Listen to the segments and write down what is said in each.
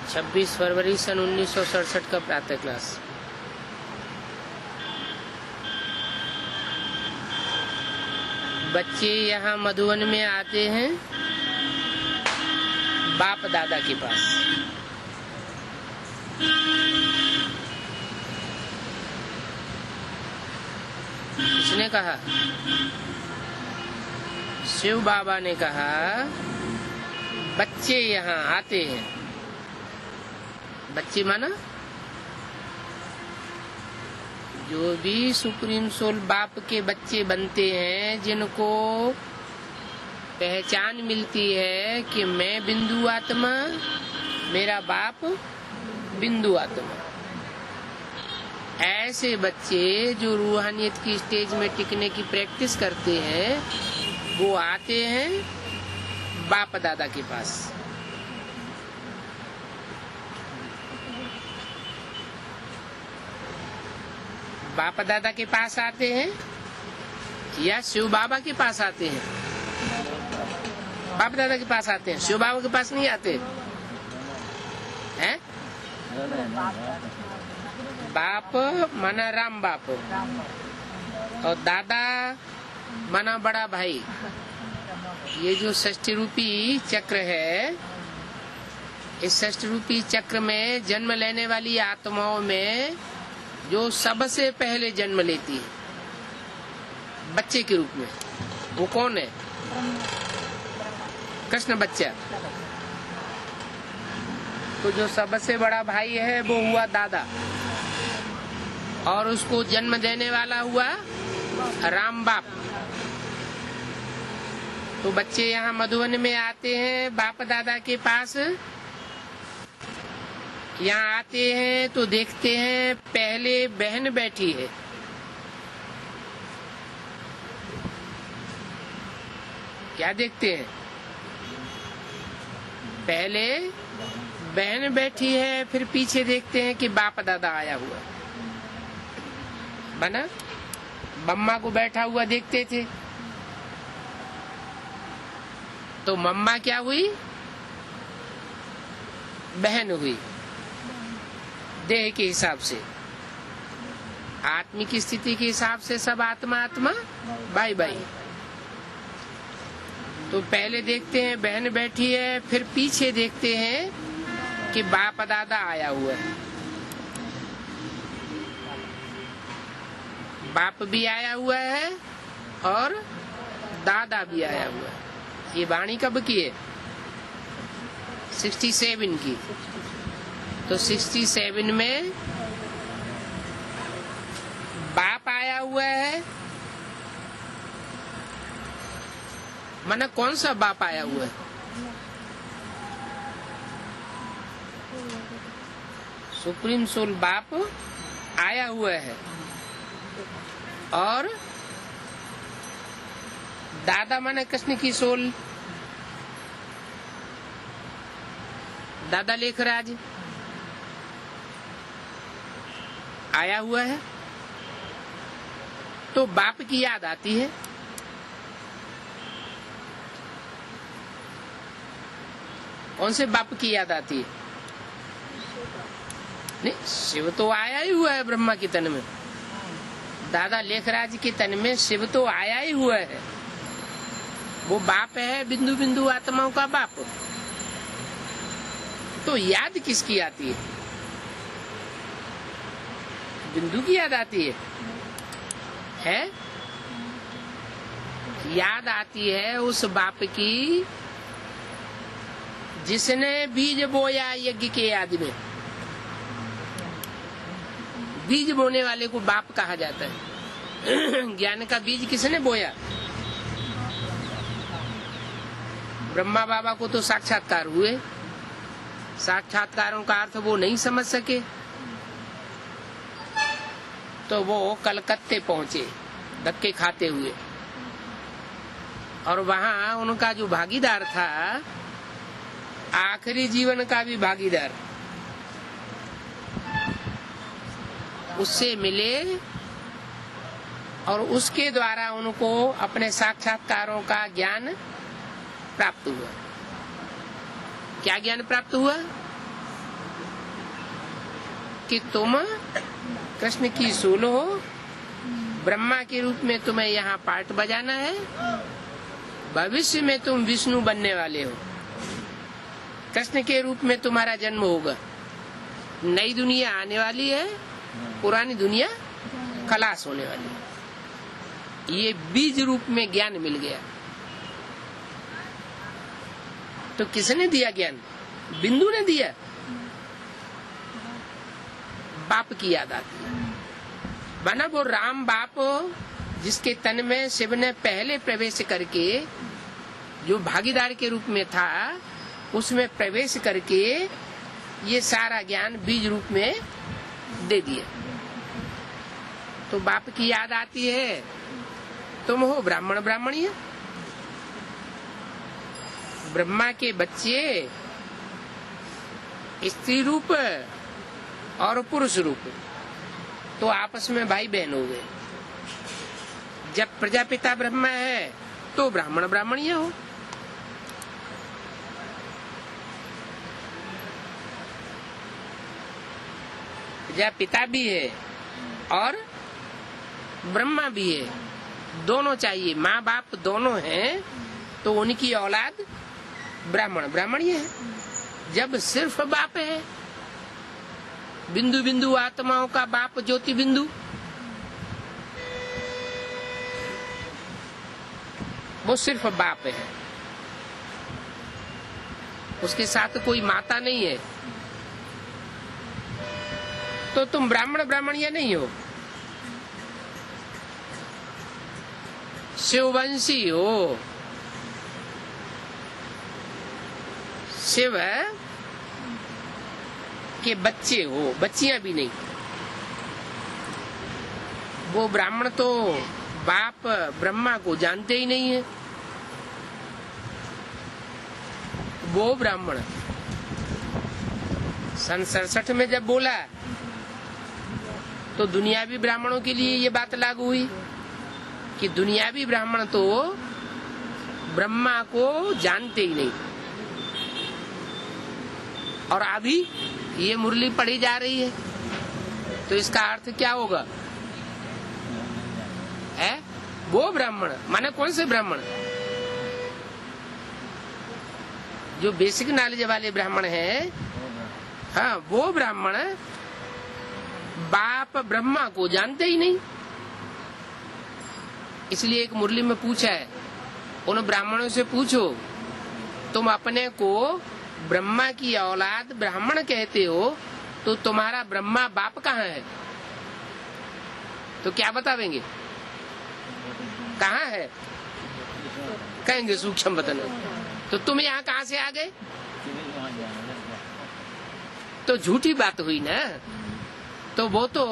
26 फरवरी सन 1967 का प्रातः क्लास। बच्चे यहाँ मधुबन में आते हैं बाप दादा के पास। किसने कहा? शिव बाबा ने कहा बच्चे यहाँ आते हैं। बच्चे माना जो भी सुप्रीम सोल बाप के बच्चे बनते हैं, जिनको पहचान मिलती है कि मैं बिंदु आत्मा, मेरा बाप बिंदु आत्मा, ऐसे बच्चे जो रूहानियत की स्टेज में टिकने की प्रैक्टिस करते हैं, वो आते हैं बाप दादा के पास। बाप दादा के पास आते हैं या शिव बाबा के पास आते हैं? बाप दादा के पास आते हैं, शिव बाबा के पास नहीं आते हैं। बाप माना राम बाप और दादा माना बड़ा भाई। ये जो षष्ठी रूपी चक्र है, इस षष्ठी रूपी चक्र में जन्म लेने वाली आत्माओं में जो सबसे पहले जन्म लेती है बच्चे के रूप में, वो कौन है? कृष्ण बच्चा। तो जो सबसे बड़ा भाई है वो हुआ दादा, और उसको जन्म देने वाला हुआ राम बाप। तो बच्चे यहाँ मधुबन में आते हैं बाप दादा के पास। यहाँ आते हैं तो देखते हैं पहले बहन बैठी है। क्या देखते हैं? पहले बहन बैठी है, फिर पीछे देखते हैं कि बाप दादा आया हुआ बना। मम्मा को बैठा हुआ देखते थे, तो मम्मा क्या हुई? बहन हुई। देह के हिसाब से, आत्मिक स्थिति के हिसाब से सब आत्मा आत्मा, भाई भाई। तो पहले देखते हैं बहन बैठी है, फिर पीछे देखते हैं कि बाप दादा आया हुआ है। बाप भी आया हुआ है और दादा भी आया हुआ है। ये वाणी कब की है? 67 की। तो 67 में बाप आया हुआ है। माना कौन सा बाप आया हुआ है? सुप्रीम सोल बाप आया हुआ है, और दादा माना कृष्ण की सोल, दादा लेखराज आया हुआ है। तो बाप की याद आती है। कौन से बाप की याद आती है? नहीं, शिव तो आया ही हुआ है ब्रह्मा के तन में। दादा लेखराज के तन में शिव तो आया ही हुआ है। वो बाप है बिंदु बिंदु आत्माओं का बाप। तो याद किसकी आती है? बिंदु की याद आती है? याद आती है उस बाप की जिसने बीज बोया यज्ञ के याद में। बीज बोने वाले को बाप कहा जाता है। ज्ञान का बीज किसने बोया? ब्रह्मा बाबा को तो साक्षात्कार हुए, साक्षात्कारों का अर्थ वो नहीं समझ सके, तो वो कलकत्ते पहुंचे धक्के खाते हुए, और वहां उनका जो भागीदार था, आखिरी जीवन का भी भागीदार, उससे मिले और उसके द्वारा उनको अपने साक्षात्कारों का ज्ञान प्राप्त हुआ। क्या ज्ञान प्राप्त हुआ? कि तुम कृष्ण की सूल हो, ब्रह्मा के रूप में तुम्हें यहाँ पार्ट बजाना है, भविष्य में तुम विष्णु बनने वाले हो, कृष्ण के रूप में तुम्हारा जन्म होगा, नई दुनिया आने वाली है, पुरानी दुनिया खलास होने वाली है। ये बीज रूप में ज्ञान मिल गया। तो किसने दिया ज्ञान? बिंदु ने दिया। बाप की याद आती है, बना वो राम बाप जिसके तन में शिव ने पहले प्रवेश करके, जो भागीदार के रूप में था, उसमें प्रवेश करके ये सारा ज्ञान बीज रूप में दे दिया। तो बाप की याद आती है, तुम हो ब्राह्मण ब्राह्मणी, ब्रह्मा के बच्चे स्त्री रूप और पुरुष रूप, तो आपस में भाई बहन हो गए। जब प्रजापिता ब्रह्मा है तो ब्राह्मण ब्राह्मणिया हो। प्रजापिता भी है और ब्रह्मा भी है, दोनों चाहिए, माँ बाप दोनों हैं, तो उनकी औलाद ब्राह्मण ब्राह्मणिया है। जब सिर्फ बाप है, बिंदु बिंदु आत्माओं का बाप ज्योति बिंदु, वो सिर्फ बाप है, उसके साथ कोई माता नहीं है, तो तुम ब्राह्मण ब्राह्मणिया नहीं हो, शिववंशी हो। शिव के बच्चे हो, बच्चियां भी नहीं। वो ब्राह्मण तो बाप ब्रह्मा को जानते ही नहीं है। वो ब्राह्मण सन 67 में जब बोला तो दुनियावी ब्राह्मणों के लिए ये बात लागू हुई कि दुनियावी ब्राह्मण तो ब्रह्मा को जानते ही नहीं। और अभी ये मुरली पढ़ी जा रही है, तो इसका अर्थ क्या होगा? है वो ब्राह्मण, माने कौन से ब्राह्मण? जो बेसिक नॉलेज वाले ब्राह्मण हैं, हाँ, वो ब्राह्मण बाप ब्रह्मा को जानते ही नहीं। इसलिए एक मुरली में पूछा है, उन ब्राह्मणों से पूछो, तुम अपने को ब्रह्मा की औलाद ब्राह्मण कहते हो, तो तुम्हारा ब्रह्मा बाप कहाँ है? तो क्या बतावेंगे? कहाँ है? कहेंगे सूक्ष्म वतन। तो तुम यहाँ कहाँ से आ गए? तो झूठी बात हुई ना। तो वो तो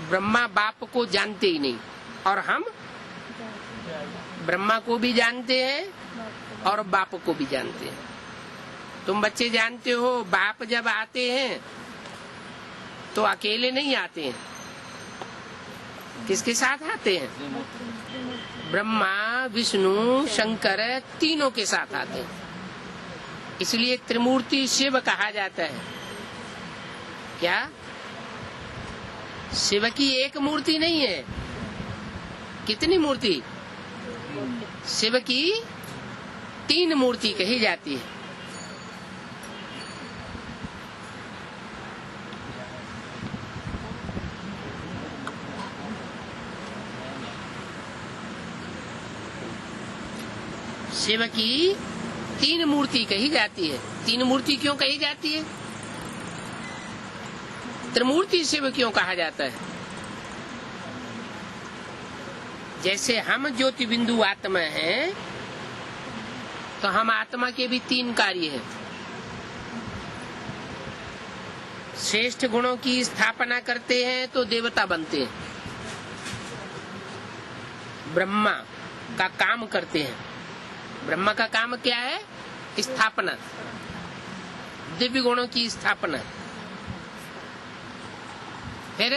ब्रह्मा बाप को जानते ही नहीं, और हम ब्रह्मा को भी जानते हैं और बाप को भी जानते हैं। तुम बच्चे जानते हो, बाप जब आते हैं तो अकेले नहीं आते हैं, किसके साथ आते हैं? ब्रह्मा, विष्णु, शंकर, तीनों के साथ आते हैं। इसलिए त्रिमूर्ति शिव कहा जाता है। क्या शिव की एक मूर्ति नहीं है? कितनी मूर्ति? शिव की 3 मूर्ति कही जाती है। शिव की 3 मूर्ति कही जाती है। 3 मूर्ति क्यों कही जाती है? त्रिमूर्ति शिव क्यों कहा जाता है? जैसे हम ज्योति बिंदु आत्मा हैं, तो हम आत्मा के भी 3 कार्य हैं। श्रेष्ठ गुणों की स्थापना करते हैं तो देवता बनते हैं, ब्रह्मा का काम करते हैं। ब्रह्मा का काम क्या है? स्थापना, दिव्य गुणों की स्थापना। फिर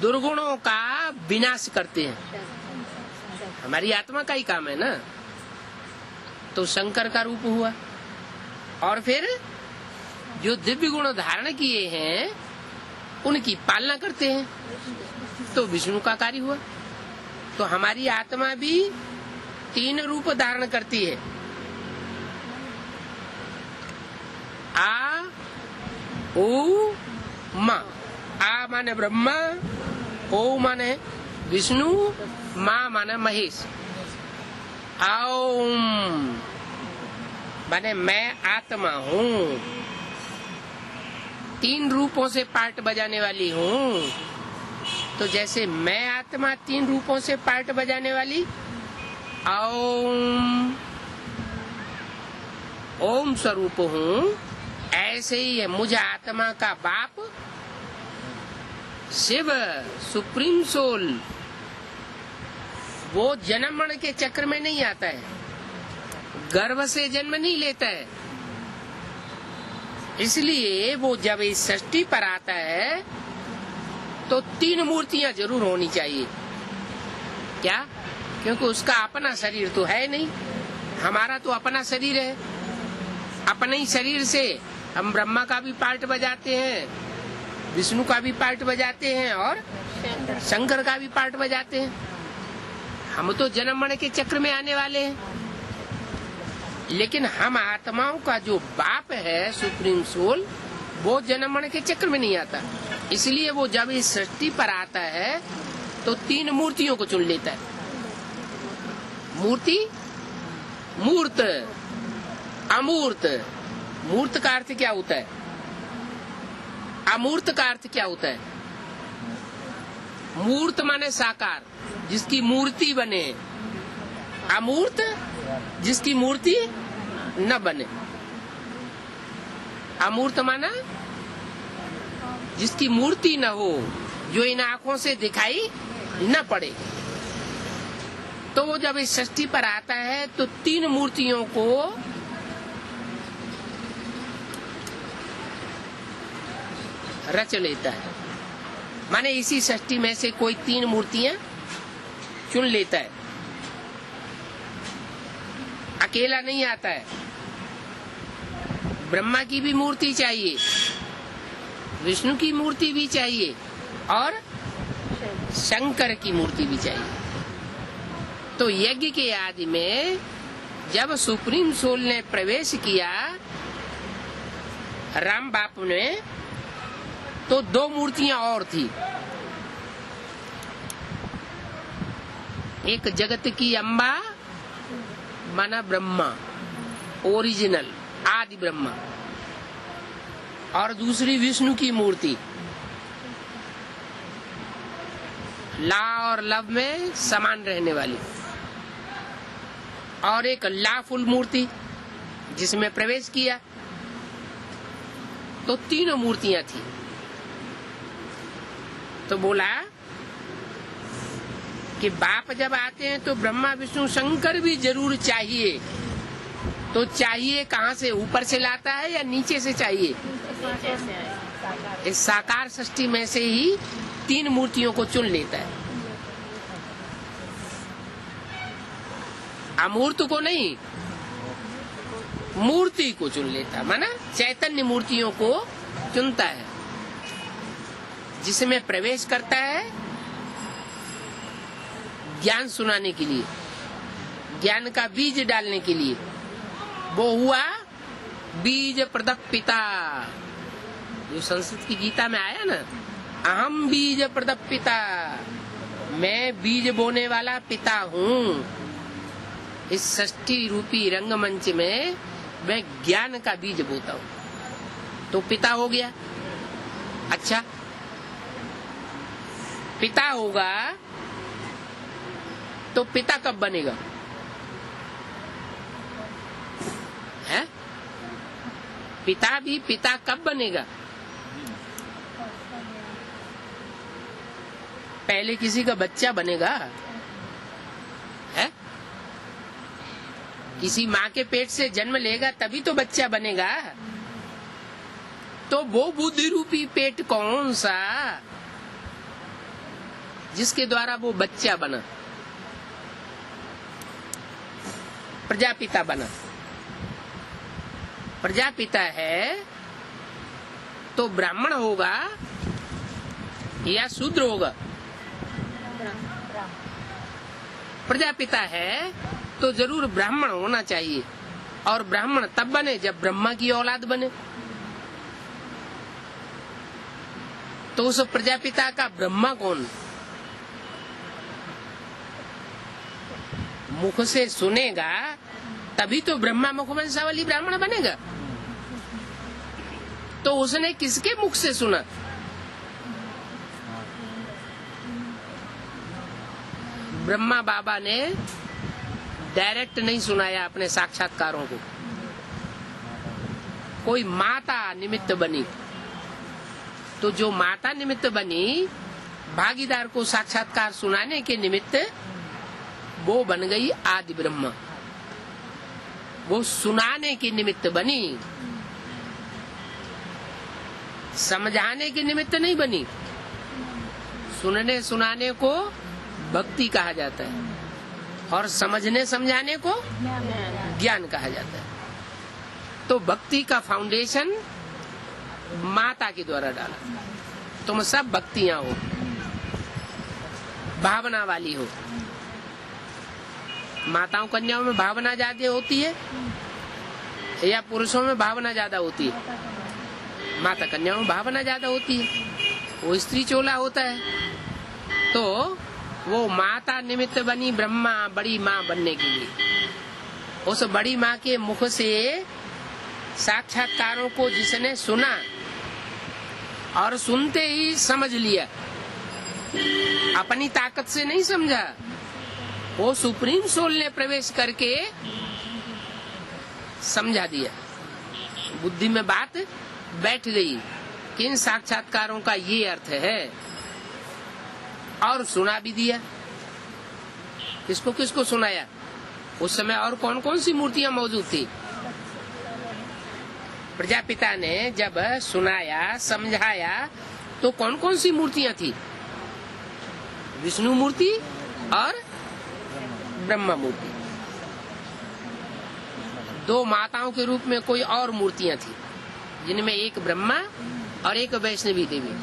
दुर्गुणों का विनाश करते हैं। हमारी आत्मा का ही काम है ना। तो शंकर का रूप हुआ। और फिर जो दिव्य गुण धारण किए हैं उनकी पालना करते हैं, तो विष्णु का कार्य हुआ। तो हमारी आत्मा भी 3 रूप धारण करती है। आ ओ मा। आ माने ब्रह्मा, ओ माने विष्णु, माँ माने महेश। ओम माने मैं आत्मा हूँ, 3 रूपों से पार्ट बजाने वाली हूँ। तो जैसे मैं आत्मा 3 रूपों से पार्ट बजाने वाली, ओम ओम स्वरूप हूँ, ऐसे ही है मुझे आत्मा का बाप शिव सुप्रीम सोल, वो जन्म मरण के चक्र में नहीं आता है, गर्भ से जन्म नहीं लेता है। इसलिए वो जब इस सृष्टि पर आता है तो 3 मूर्तियां जरूर होनी चाहिए। क्या? क्योंकि उसका अपना शरीर तो है नहीं, हमारा तो अपना शरीर है। अपने ही शरीर से हम ब्रह्मा का भी पार्ट बजाते हैं, विष्णु का भी पार्ट बजाते हैं और शंकर का भी पार्ट बजाते हैं। हम तो जन्म मरण के चक्र में आने वाले हैं, लेकिन हम आत्माओं का जो बाप है सुप्रीम सोल, वो जन्म मरण के चक्र में नहीं आता। इसलिए वो जब इस सृष्टि पर आता है तो 3 मूर्तियों को चुन लेता है। मूर्ति, मूर्त, अमूर्त। मूर्त का अर्थ क्या होता है? अमूर्त का अर्थ क्या होता है? मूर्त माने साकार, जिसकी मूर्ति बने। अमूर्त जिसकी मूर्ति न बने। अमूर्त माना जिसकी मूर्ति न हो, जो इन आंखों से दिखाई न पड़े। तो वो जब इस सृष्टि पर आता है तो 3 मूर्तियों को रच लेता है। माने इसी सृष्टि में से कोई 3 मूर्तियां चुन लेता है, अकेला नहीं आता है। ब्रह्मा की भी मूर्ति चाहिए, विष्णु की मूर्ति भी चाहिए और शंकर की मूर्ति भी चाहिए। तो यज्ञ के आदि में जब सुप्रीम सोल ने प्रवेश किया राम बापू ने, तो 2 मूर्तियां और थी। एक जगत की अम्बा माना ब्रह्मा, ओरिजिनल आदि ब्रह्मा, और दूसरी विष्णु की मूर्ति, ला और लव में समान रहने वाली, और एक लाफुल मूर्ति जिसमें प्रवेश किया। तो 3 मूर्तियां थी। तो बोला कि बाप जब आते हैं तो ब्रह्मा विष्णु शंकर भी जरूर चाहिए। तो चाहिए कहाँ से? ऊपर से लाता है या नीचे से चाहिए? इस साकार सृष्टि में से ही 3 मूर्तियों को चुन लेता है। अमूर्त को नहीं, मूर्ति को चुन लेता, माना चैतन्य मूर्तियों को चुनता है, जिसमें प्रवेश करता है ज्ञान सुनाने के लिए, ज्ञान का बीज डालने के लिए। वो हुआ बीज प्रदप पिता, जो संस्कृत की गीता में आया ना, अहम बीज प्रदप पिता, मैं बीज बोने वाला पिता हूँ। इस सृष्टि रूपी रंगमंच में मैं ज्ञान का बीज बोता हूँ, तो पिता हो गया। अच्छा, पिता होगा तो पिता कब बनेगा? है? पिता भी पिता कब बनेगा? पहले किसी का बच्चा बनेगा, है? किसी माँ के पेट से जन्म लेगा तभी तो बच्चा बनेगा। तो वो बुद्धि रूपी पेट कौन सा जिसके द्वारा वो बच्चा बना? प्रजापिता बना। प्रजापिता है तो ब्राह्मण होगा या शूद्र होगा? प्रजापिता है तो जरूर ब्राह्मण होना चाहिए, और ब्राह्मण तब बने जब ब्रह्मा की औलाद बने। तो उस प्रजापिता का ब्रह्मा कौन? मुख से सुनेगा तभी तो ब्रह्मा मुखवंशावली ब्राह्मण बनेगा। तो उसने किसके मुख से सुना? ब्रह्मा बाबा ने डायरेक्ट नहीं सुनाया अपने साक्षात्कारों को, कोई माता निमित्त बनी। तो जो माता निमित्त बनी भागीदार को साक्षात्कार सुनाने के निमित्त, वो बन गई आदि ब्रह्मा। वो सुनाने के निमित्त बनी, समझाने के निमित्त नहीं बनी। सुनने सुनाने को भक्ति कहा जाता है, और समझने समझाने को ज्ञान कहा जाता है। तो भक्ति का फाउंडेशन माता के द्वारा डाला। तुम सब भक्तियां हो, भावना वाली हो। माताओं कन्याओं में भावना ज्यादा होती है या पुरुषों में भावना ज्यादा होती है? माता कन्याओं में भावना ज्यादा होती है, वो स्त्री चोला होता है। तो वो माता निमित्त बनी ब्रह्मा बड़ी माँ बनने के लिए। उस बड़ी माँ के मुख से साक्षात्कारों को जिसने सुना और सुनते ही समझ लिया, अपनी ताकत से नहीं समझा, वो सुप्रीम सोल ने प्रवेश करके समझा दिया। बुद्धि में बात बैठ गई कि इन साक्षात्कारों का ये अर्थ है, और सुना भी दिया। किसको किसको सुनाया? उस समय और कौन कौन सी मूर्तियां मौजूद थी? प्रजापिता ने जब सुनाया समझाया तो कौन कौन सी मूर्तियां थी? विष्णु मूर्ति और ब्रह्मा मूर्ति। दो माताओं के रूप में कोई और मूर्तियां थी, जिनमें एक ब्रह्मा और एक वैष्णवी देवी।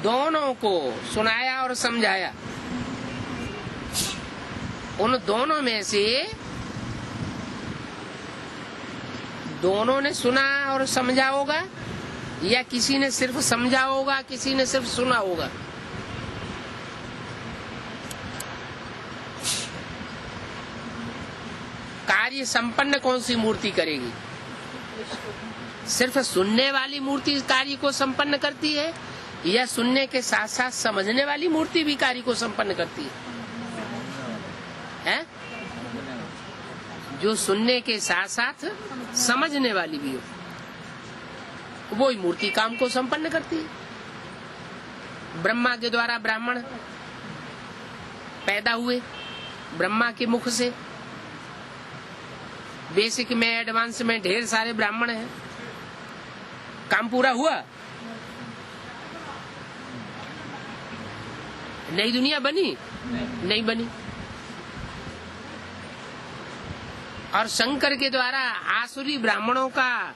दोनों को सुनाया और समझाया। उन दोनों में से दोनों ने सुना और समझा होगा, या किसी ने सिर्फ समझा होगा, किसी ने सिर्फ सुना होगा? कार्य संपन्न कौन सी मूर्ति करेगी? सिर्फ सुनने वाली मूर्ति कार्य को संपन्न करती है, या सुनने के साथ साथ समझने वाली मूर्ति भी कार्य को संपन्न करती है? जो सुनने के साथ साथ समझने वाली भी हो, वो ही मूर्ति काम को संपन्न करती है। ब्रह्मा के द्वारा ब्राह्मण पैदा हुए, ब्रह्मा के मुख से। बेसिक में एडवांस में ढेर सारे ब्राह्मण हैं। काम पूरा हुआ? नई दुनिया बनी? नहीं बनी। और शंकर के द्वारा आसुरी ब्राह्मणों का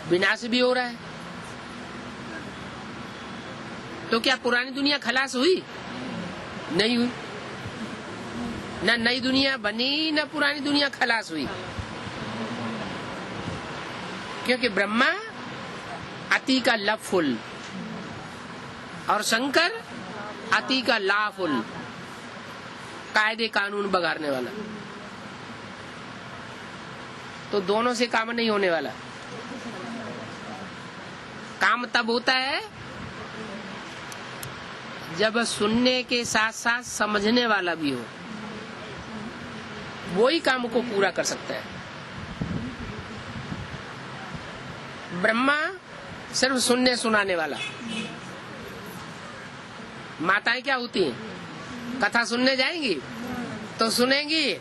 विनाश भी हो रहा है। तो क्या पुरानी दुनिया खलास हुई? नहीं हुई। न नई दुनिया बनी, न पुरानी दुनिया खलास हुई। क्योंकि ब्रह्मा अति का लवफुल और शंकर अति का लाफुल, कायदे कानून बगाड़ने वाला। तो दोनों से काम नहीं होने वाला। काम तब होता है जब सुनने के साथ साथ समझने वाला भी हो, वो ही काम को पूरा कर सकता है। ब्रह्मा सिर्फ सुनने सुनाने वाला। माताएं क्या होती हैं? कथा सुनने जाएंगी तो सुनेंगी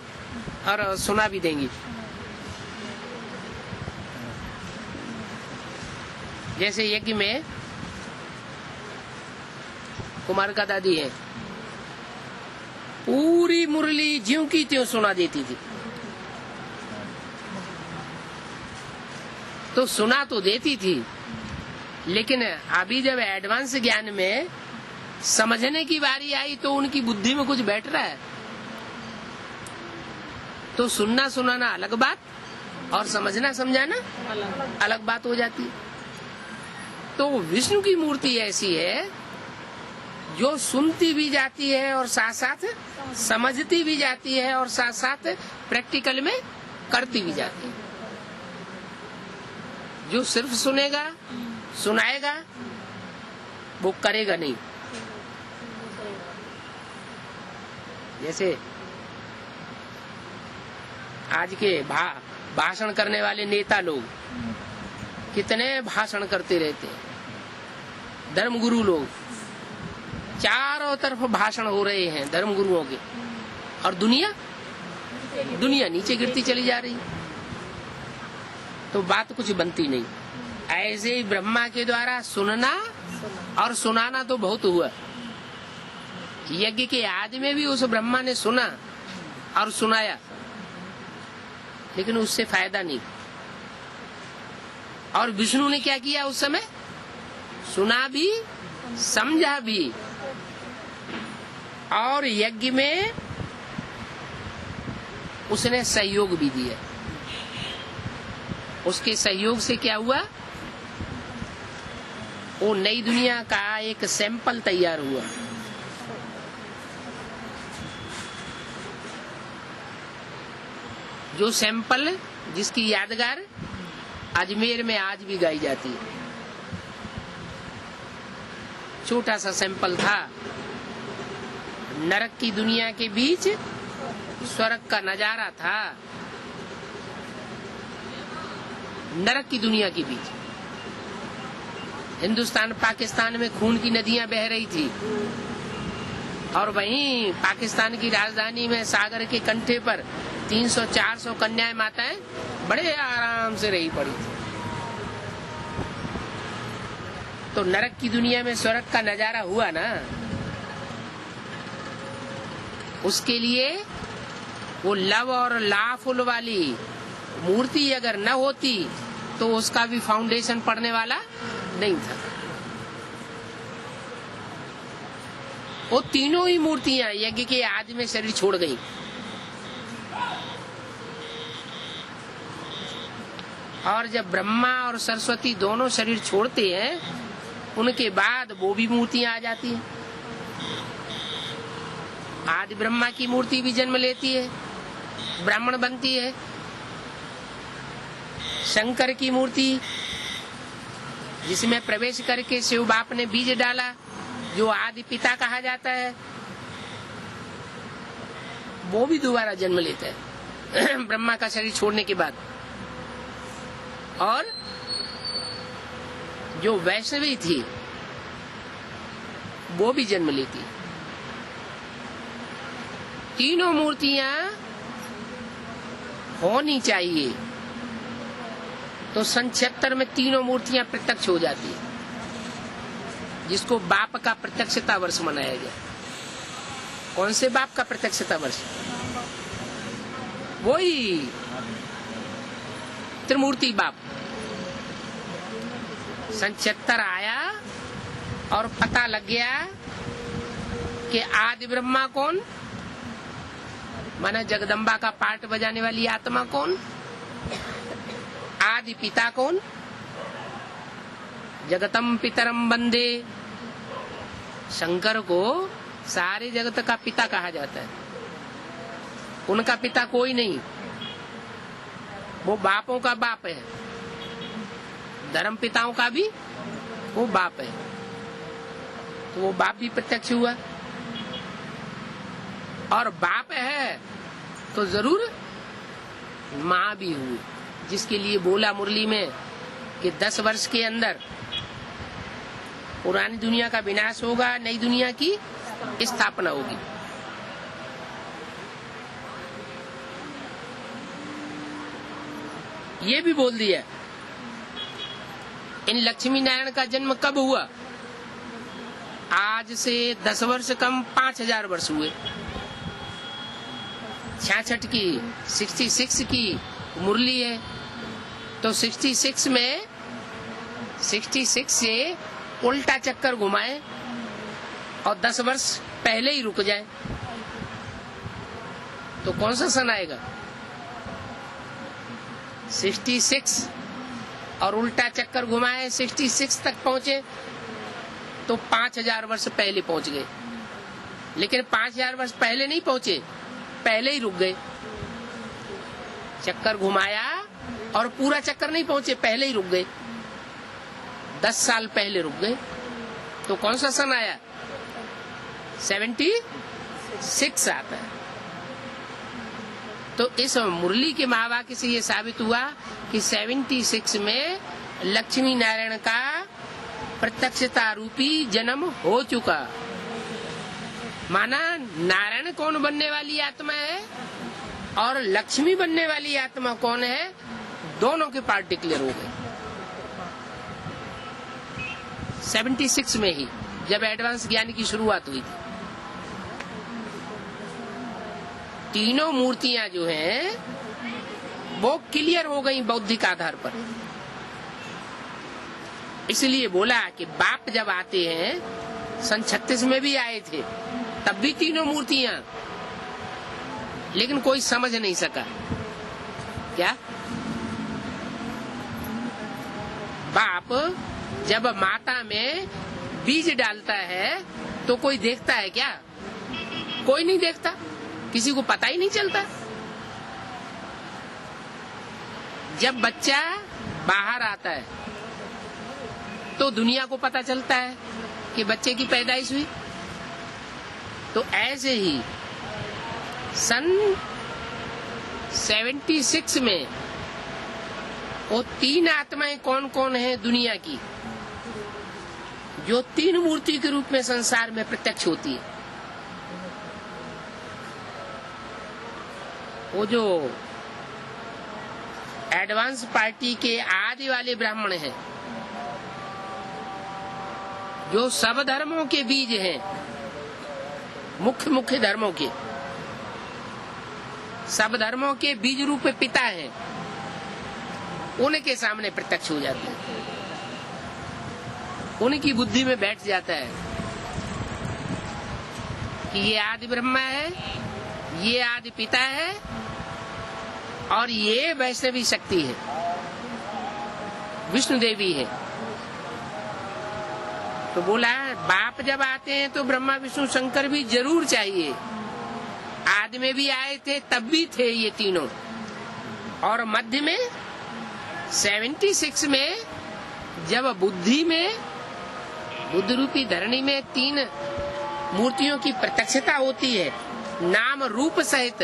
और सुना भी देंगी। जैसे यज्ञ में कुमार का दादी है, पूरी मुरली ज्यों की त्यों सुना देती थी। तो सुना तो देती थी, लेकिन अभी जब एडवांस ज्ञान में समझने की बारी आई तो उनकी बुद्धि में कुछ बैठ रहा है। तो सुनना सुनाना अलग बात और समझना समझाना अलग बात हो जाती है। तो विष्णु की मूर्ति ऐसी है जो सुनती भी जाती है और साथ साथ समझती भी जाती है और साथ साथ प्रैक्टिकल में करती भी जाती है। जो सिर्फ सुनेगा सुनाएगा वो करेगा नहीं। जैसे आज के भाषण करने वाले नेता लोग कितने भाषण करते रहते हैं। धर्मगुरु लोग चारों तरफ भाषण हो रहे हैं धर्म गुरुओं के, और दुनिया नीचे गिरती चली जा रही। तो बात कुछ बनती नहीं। ऐसे ही ब्रह्मा के द्वारा सुनना और सुनाना तो बहुत हुआ। यज्ञ के आदि में भी उस ब्रह्मा ने सुना और सुनाया, लेकिन उससे फायदा नहीं। और विष्णु ने क्या किया उस समय? सुना भी समझा भी, और यज्ञ में उसने सहयोग भी दिया। उसके सहयोग से क्या हुआ? वो नई दुनिया का एक सैंपल तैयार हुआ। जो सैंपल जिसकी यादगार अजमेर में आज भी गाई जाती है। छोटा सा सैंपल था। नरक की दुनिया के बीच स्वर्ग का नजारा था। नरक की दुनिया के बीच हिंदुस्तान पाकिस्तान में खून की नदियां बह रही थी, और वहीं पाकिस्तान की राजधानी में सागर के कंठे पर 300-400 कन्याएं माताएं बड़े आराम से रही पड़ी थी। तो नरक की दुनिया में स्वर्ग का नजारा हुआ ना। उसके लिए वो लव और लाफुल वाली मूर्ति अगर न होती तो उसका भी फाउंडेशन पड़ने वाला नहीं था। वो तीनों ही मूर्तियां यज्ञ के आदि में शरीर छोड़ गई। और जब ब्रह्मा और सरस्वती दोनों शरीर छोड़ते हैं, उनके बाद वो भी मूर्तियां आ जाती हैं। आदि ब्रह्मा की मूर्ति भी जन्म लेती है, ब्राह्मण बनती है। शंकर की मूर्ति जिसमें प्रवेश करके शिव बाप ने बीज डाला, जो आदि पिता कहा जाता है, वो भी दोबारा जन्म लेता है ब्रह्मा का शरीर छोड़ने के बाद। और जो वैष्णवी थी वो भी जन्म लेती। तीनों मूर्तियां होनी चाहिए, तो सन 76 में तीनों मूर्तियां प्रत्यक्ष हो जाती है, जिसको बाप का प्रत्यक्षता वर्ष मनाया गया। कौन से बाप का प्रत्यक्षता वर्ष? वही त्रिमूर्ति बाप। सन 76 आया और पता लग गया कि आदि ब्रह्मा कौन, माना जगदम्बा का पार्ट बजाने वाली आत्मा कौन, आदि पिता कौन, जगतम पितरम वंदे। शंकर को सारे जगत का पिता कहा जाता है। उनका पिता कोई नहीं, वो बापों का बाप है। धर्म पिताओं का भी वो बाप है। तो वो बाप भी प्रत्यक्ष हुआ, और बाप है तो जरूर माँ भी हुई, जिसके लिए बोला मुरली में कि 10 वर्ष के अंदर पुरानी दुनिया का विनाश होगा, नई दुनिया की स्थापना होगी। ये भी बोल दिया। इन लक्ष्मी नारायण का जन्म कब हुआ? आज से 10 वर्ष कम 5000 वर्ष हुए। 66 की 66 की मुरली है, तो 66 में 66 से उल्टा चक्कर घुमाए और 10 वर्ष पहले ही रुक जाए तो कौन सा सन आएगा? 66 और उल्टा चक्कर घुमाए 66 तक पहुंचे तो 5000 वर्ष पहले पहुंच गए। लेकिन 5000 वर्ष पहले नहीं पहुंचे, पहले ही रुक गए। चक्कर घुमाया और पूरा चक्कर नहीं पहुंचे, पहले ही रुक गए, 10 साल पहले रुक गए। तो कौन सा सन आया? 76 आता है। तो इस मुरली के महावाक्य से ये साबित हुआ कि 76 में लक्ष्मी नारायण का प्रत्यक्षता रूपी जन्म हो चुका। माना नारायण कौन बनने वाली आत्मा है और लक्ष्मी बनने वाली आत्मा कौन है, दोनों के पार्ट डिक्लेयर हो गए 76 में ही, जब एडवांस ज्ञान की शुरुआत हुई थी। तीनों मूर्तियां जो हैं वो क्लियर हो गई बौद्धिक आधार पर। इसलिए बोला कि बाप जब आते हैं, सन 36 में भी आए थे, तब भी तीनों मूर्तियां, लेकिन कोई समझ नहीं सका। क्या? बाप जब माता में बीज डालता है तो कोई देखता है क्या? कोई नहीं देखता, किसी को पता ही नहीं चलता। जब बच्चा बाहर आता है तो दुनिया को पता चलता है कि बच्चे की पैदाइश हुई। तो ऐसे ही सन 76 में वो 3 आत्माएं कौन कौन है दुनिया की, जो 3 मूर्ति के रूप में संसार में प्रत्यक्ष होती है। वो जो एडवांस पार्टी के आदि वाले ब्राह्मण हैं, जो सब धर्मों के बीज हैं, मुख्य मुख्य धर्मों के, सब धर्मों के बीज रूप पिता हैं, उनके सामने प्रत्यक्ष हो जाते हैं। उनकी बुद्धि में बैठ जाता है कि ये आदि ब्रह्मा है, ये आदि पिता है और ये वैष्णवी शक्ति है, विष्णु देवी है। तो बोला बाप जब आते हैं तो ब्रह्मा विष्णु शंकर भी जरूर चाहिए। आदि में भी आए थे, तब भी थे ये तीनों। और मध्य में 76 में जब बुद्धि में, बुद्ध रूपी धरणी में 3 मूर्तियों की प्रत्यक्षता होती है नाम रूप सहित,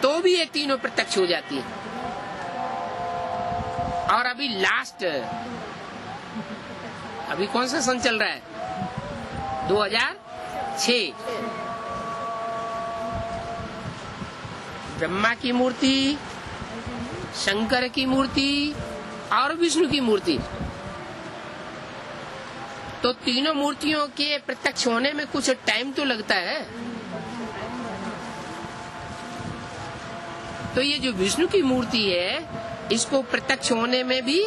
तो भी ये तीनों प्रत्यक्ष हो जाती है। और अभी लास्ट, अभी कौन सा सन चल रहा है? 2006। ब्रह्मा की मूर्ति, शंकर की मूर्ति और विष्णु की मूर्ति, तो तीनों मूर्तियों के प्रत्यक्ष होने में कुछ टाइम तो लगता है। तो ये जो विष्णु की मूर्ति है, इसको प्रत्यक्ष होने में भी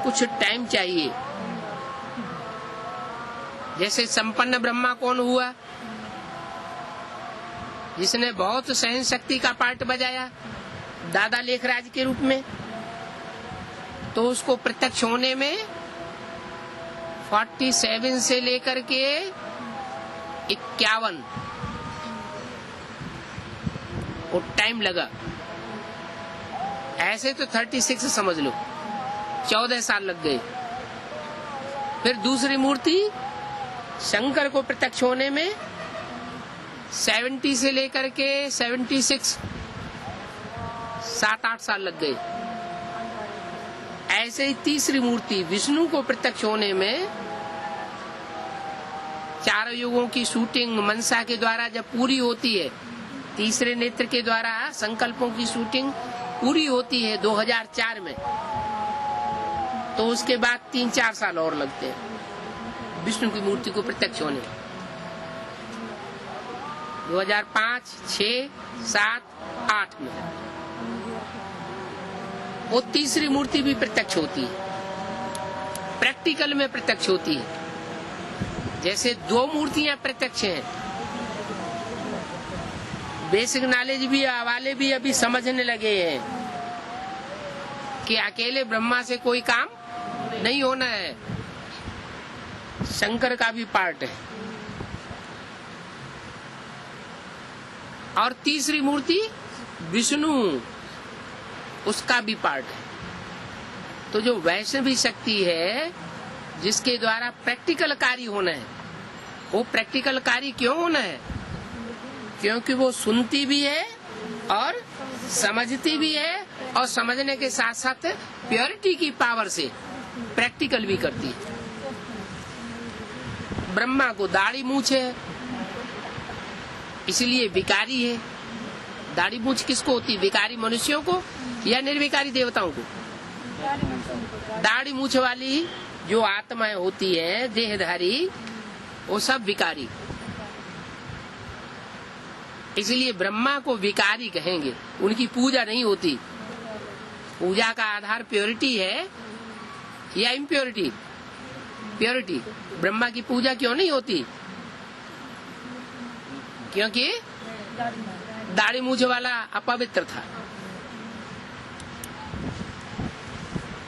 कुछ टाइम चाहिए। जैसे संपन्न ब्रह्मा कौन हुआ? जिसने बहुत सहन शक्ति का पार्ट बजाया दादा लेखराज के रूप में, तो उसको प्रत्यक्ष होने में 47 से लेकर के 51 वो टाइम लगा। ऐसे तो 36 समझ लो, 14 साल लग गए। फिर दूसरी मूर्ति शंकर को प्रत्यक्ष होने में 70 से लेकर के 76 7-8 साल लग गए। ऐसे ही तीसरी मूर्ति विष्णु को प्रत्यक्ष होने में 4 युगों की शूटिंग मनसा के द्वारा जब पूरी होती है, तीसरे नेत्र के द्वारा संकल्पों की शूटिंग पूरी होती है 2004 में, तो उसके बाद 3-4 साल और लगते हैं विष्णु की मूर्ति को प्रत्यक्ष होने में। 2005, 6, 7, 8 में वो तीसरी मूर्ति भी प्रत्यक्ष होती है, प्रैक्टिकल में प्रत्यक्ष होती है। जैसे दो मूर्तियां प्रत्यक्ष हैं, बेसिक नॉलेज भी वाले भी अभी समझने लगे हैं कि अकेले ब्रह्मा से कोई काम नहीं होना है, शंकर का भी पार्ट है। और तीसरी मूर्ति विष्णु, उसका भी पार्ट है। तो जो वैष्णवी शक्ति है जिसके द्वारा प्रैक्टिकल कार्य होना है, वो प्रैक्टिकल कार्य क्यों होना है? क्योंकि वो सुनती भी है और समझती भी है, और समझने के साथ साथ प्योरिटी की पावर से प्रैक्टिकल भी करती है। ब्रह्मा को दाढ़ी मूछ है, इसलिए विकारी है। दाढ़ी मूछ किसको होती है? विकारी मनुष्यों को या निर्विकारी देवताओं को? दाढ़ी मूछ वाली जो आत्माएं होती है, देहधारी, वो सब विकारी। इसलिए ब्रह्मा को विकारी कहेंगे, उनकी पूजा नहीं होती। पूजा का आधार प्योरिटी है या इम्प्योरिटी? प्योरिटी। ब्रह्मा की पूजा क्यों नहीं होती? क्योंकि दाढ़ी मूछ वाला अपवित्र था।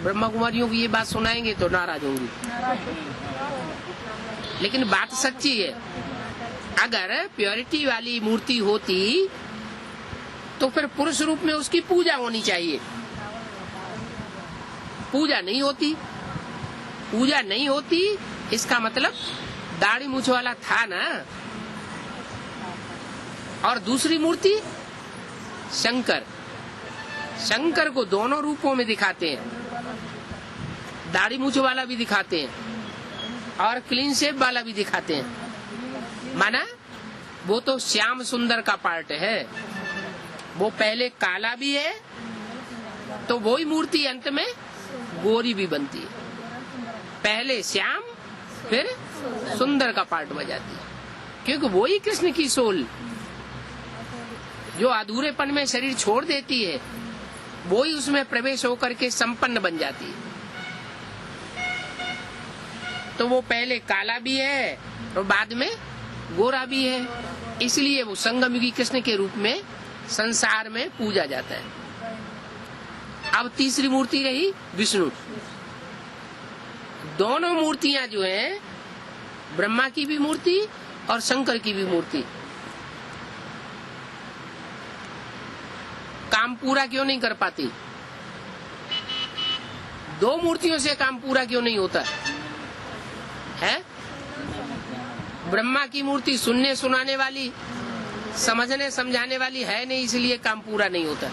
ब्रह्मा कुमारियों को ये बात सुनाएंगे तो नाराज होंगी, लेकिन बात सच्ची है। अगर प्योरिटी वाली मूर्ति होती तो फिर पुरुष रूप में उसकी पूजा होनी चाहिए। पूजा नहीं होती, पूजा नहीं होती, इसका मतलब दाढ़ी मूछ वाला था ना। और दूसरी मूर्ति शंकर, शंकर को दोनों रूपों में दिखाते हैं, दाढ़ी मूछ वाला भी दिखाते हैं और क्लीन शेव वाला भी दिखाते हैं। माना वो तो श्याम सुंदर का पार्ट है, वो पहले काला भी है तो वही मूर्ति अंत में गोरी भी बनती है। पहले श्याम फिर सुंदर का पार्ट बजाती है, क्योंकि वही कृष्ण की सोल जो अधूरेपन में शरीर छोड़ देती है, वही उसमें प्रवेश होकर के संपन्न बन जाती है। तो वो पहले काला भी है और बाद में गोरा भी है, इसलिए वो संगमयुगी कृष्ण के रूप में संसार में पूजा जाता है। अब तीसरी मूर्ति रही विष्णु। दोनों मूर्तियां जो हैं, ब्रह्मा की भी मूर्ति और शंकर की भी मूर्ति, काम पूरा क्यों नहीं कर पाती? दो मूर्तियों से काम पूरा क्यों नहीं होता है? ब्रह्मा की मूर्ति सुनने सुनाने वाली, समझने समझाने वाली है नहीं, इसलिए काम पूरा नहीं होता।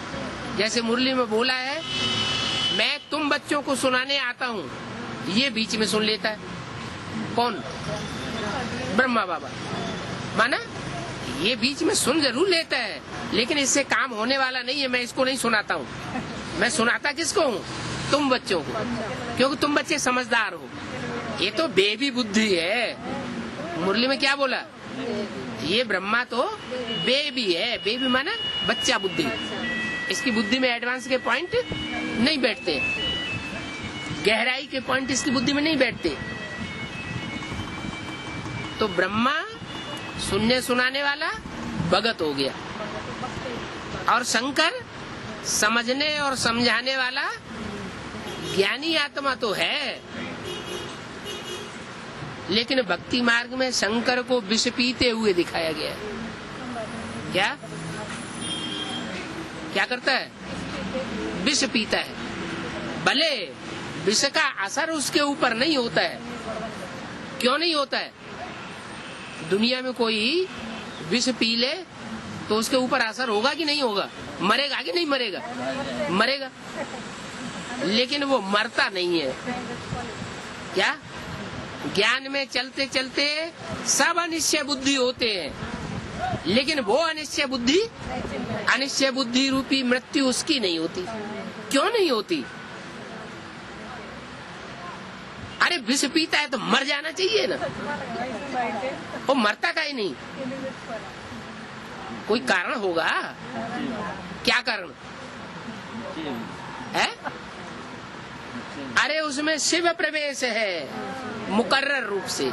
जैसे मुरली में बोला है, मैं तुम बच्चों को सुनाने आता हूँ, ये बीच में सुन लेता है। कौन? ब्रह्मा बाबा। माना ये बीच में सुन जरूर लेता है, लेकिन इससे काम होने वाला नहीं है। मैं इसको नहीं सुनाता हूँ, मैं सुनाता किसको हूँ? तुम बच्चों को, क्योंकि तुम बच्चे समझदार हो। ये तो बेबी बुद्धि है। मुरली में क्या बोला? ये ब्रह्मा तो बेबी है। बेबी माना बच्चा बुद्धि, इसकी बुद्धि में एडवांस के पॉइंट नहीं बैठते, गहराई के पॉइंट इसकी बुद्धि में नहीं बैठते। तो ब्रह्मा सुनने सुनाने वाला भगत हो गया, और शंकर समझने और समझाने वाला ज्ञानी आत्मा तो है। लेकिन भक्ति मार्ग में शंकर को विष पीते हुए दिखाया गया है। क्या क्या करता है? विष पीता है। भले विष का असर उसके ऊपर नहीं होता है। क्यों नहीं होता है? दुनिया में कोई विष पी ले तो उसके ऊपर असर होगा कि नहीं होगा? मरेगा कि नहीं मरेगा? मरेगा, लेकिन वो मरता नहीं है। क्या? ज्ञान में चलते चलते सब अनिश्चय बुद्धि होते हैं, लेकिन वो अनिश्चय बुद्धि रूपी मृत्यु उसकी नहीं होती। क्यों नहीं होती? अरे विष पीता है तो मर जाना चाहिए ना, वो मरता का ही नहीं। कोई कारण होगा। क्या कारण? है? अरे उसमें शिव प्रवेश है मुकर्रर रूप से।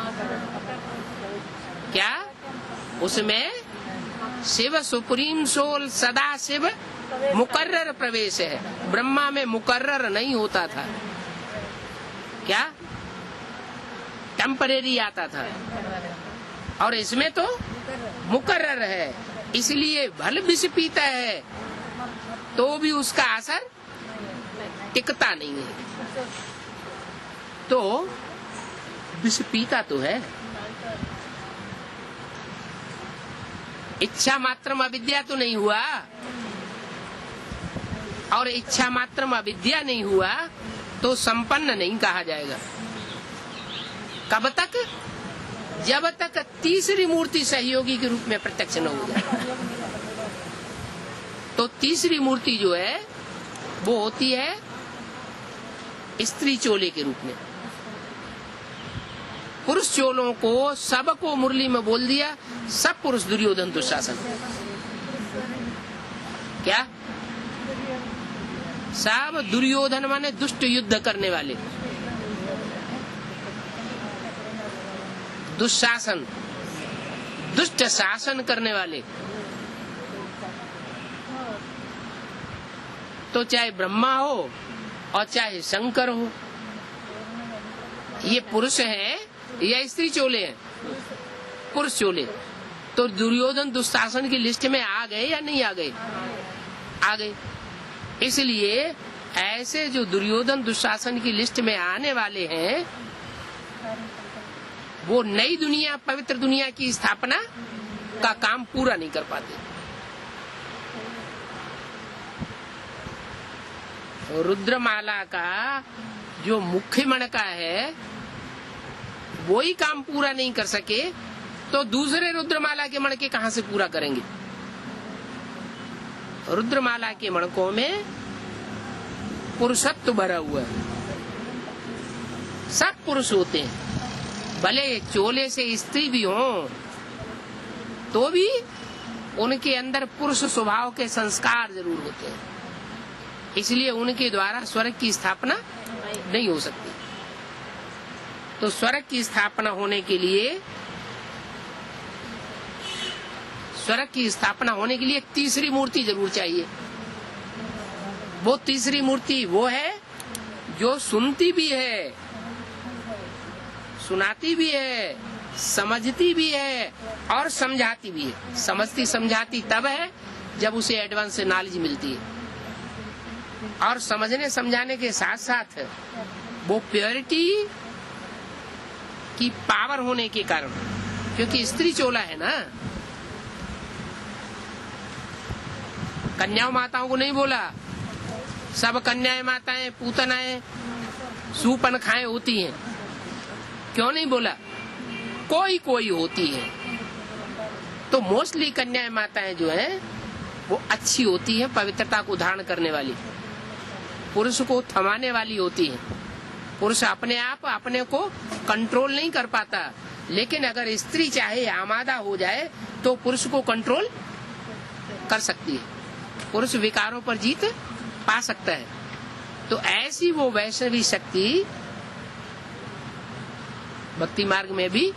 क्या उसमें शिव सुप्रीम सोल सदा शिव मुकर्रर प्रवेश है। ब्रह्मा में मुकर्रर नहीं होता था, क्या टेम्परेरी आता था, और इसमें तो मुकर्रर है। इसलिए भल विष पीता है तो भी उसका असर टिकता नहीं है। तो विष पीता तो है। इच्छा मात्रम अविद्या तो नहीं हुआ, और इच्छा मात्रम अविद्या नहीं हुआ तो संपन्न नहीं कहा जाएगा। कब तक? जब तक तीसरी मूर्ति सहयोगी के रूप में प्रत्यक्ष न हो जाए। तो तीसरी मूर्ति जो है वो होती है स्त्री चोले के रूप में। पुरुष चोलों को सबको मुरली में बोल दिया, सब पुरुष दुर्योधन दुशासन। क्या? सब दुर्योधन माने दुष्ट युद्ध करने वाले, दुशासन दुष्ट शासन करने वाले। तो चाहे ब्रह्मा हो और चाहे शंकर हो, ये पुरुष हैं या स्त्री चोले हैं? पुरुष चोले। तो दुर्योधन दुशासन की लिस्ट में आ गए या नहीं आ गए? आ गए। इसलिए ऐसे जो दुर्योधन दुशासन की लिस्ट में आने वाले हैं वो नई दुनिया, पवित्र दुनिया की स्थापना का काम पूरा नहीं कर पाते। रुद्रमाला का जो मुख्य मणका है वो ही काम पूरा नहीं कर सके तो दूसरे रुद्रमाला के मणके कहां से पूरा करेंगे? रुद्रमाला के मणकों में पुरुषत्व भरा हुआ है, सब पुरुष होते हैं। भले चोले से स्त्री भी हो तो भी उनके अंदर पुरुष स्वभाव के संस्कार जरूर होते हैं। इसलिए उनके द्वारा स्वर्ग की स्थापना नहीं हो सकती। तो स्वर्ग की स्थापना होने के लिए, स्वर्ग की स्थापना होने के लिए एक तीसरी मूर्ति जरूर चाहिए। वो तीसरी मूर्ति वो है जो सुनती भी है, सुनाती भी है, समझती भी है और समझाती भी है। समझती समझाती तब है जब उसे एडवांस नॉलेज मिलती है, और समझने समझाने के साथ साथ वो प्योरिटी की पावर होने के कारण, क्योंकि स्त्री चोला है ना। कन्याओं माताओं को नहीं बोला, सब कन्याएं माताएं पूतनाएं सूपन खाए होती हैं। क्यों नहीं बोला? कोई कोई होती है। तो मोस्टली कन्याएं माताएं जो हैं वो अच्छी होती है, पवित्रता को धारण करने वाली, पुरुष को थमाने वाली होती है। पुरुष अपने आप अपने को कंट्रोल नहीं कर पाता, लेकिन अगर स्त्री चाहे आमादा हो जाए तो पुरुष को कंट्रोल कर सकती है, पुरुष विकारों पर जीत पा सकता है। तो ऐसी वो वैष्णवी शक्ति भक्ति मार्ग में भी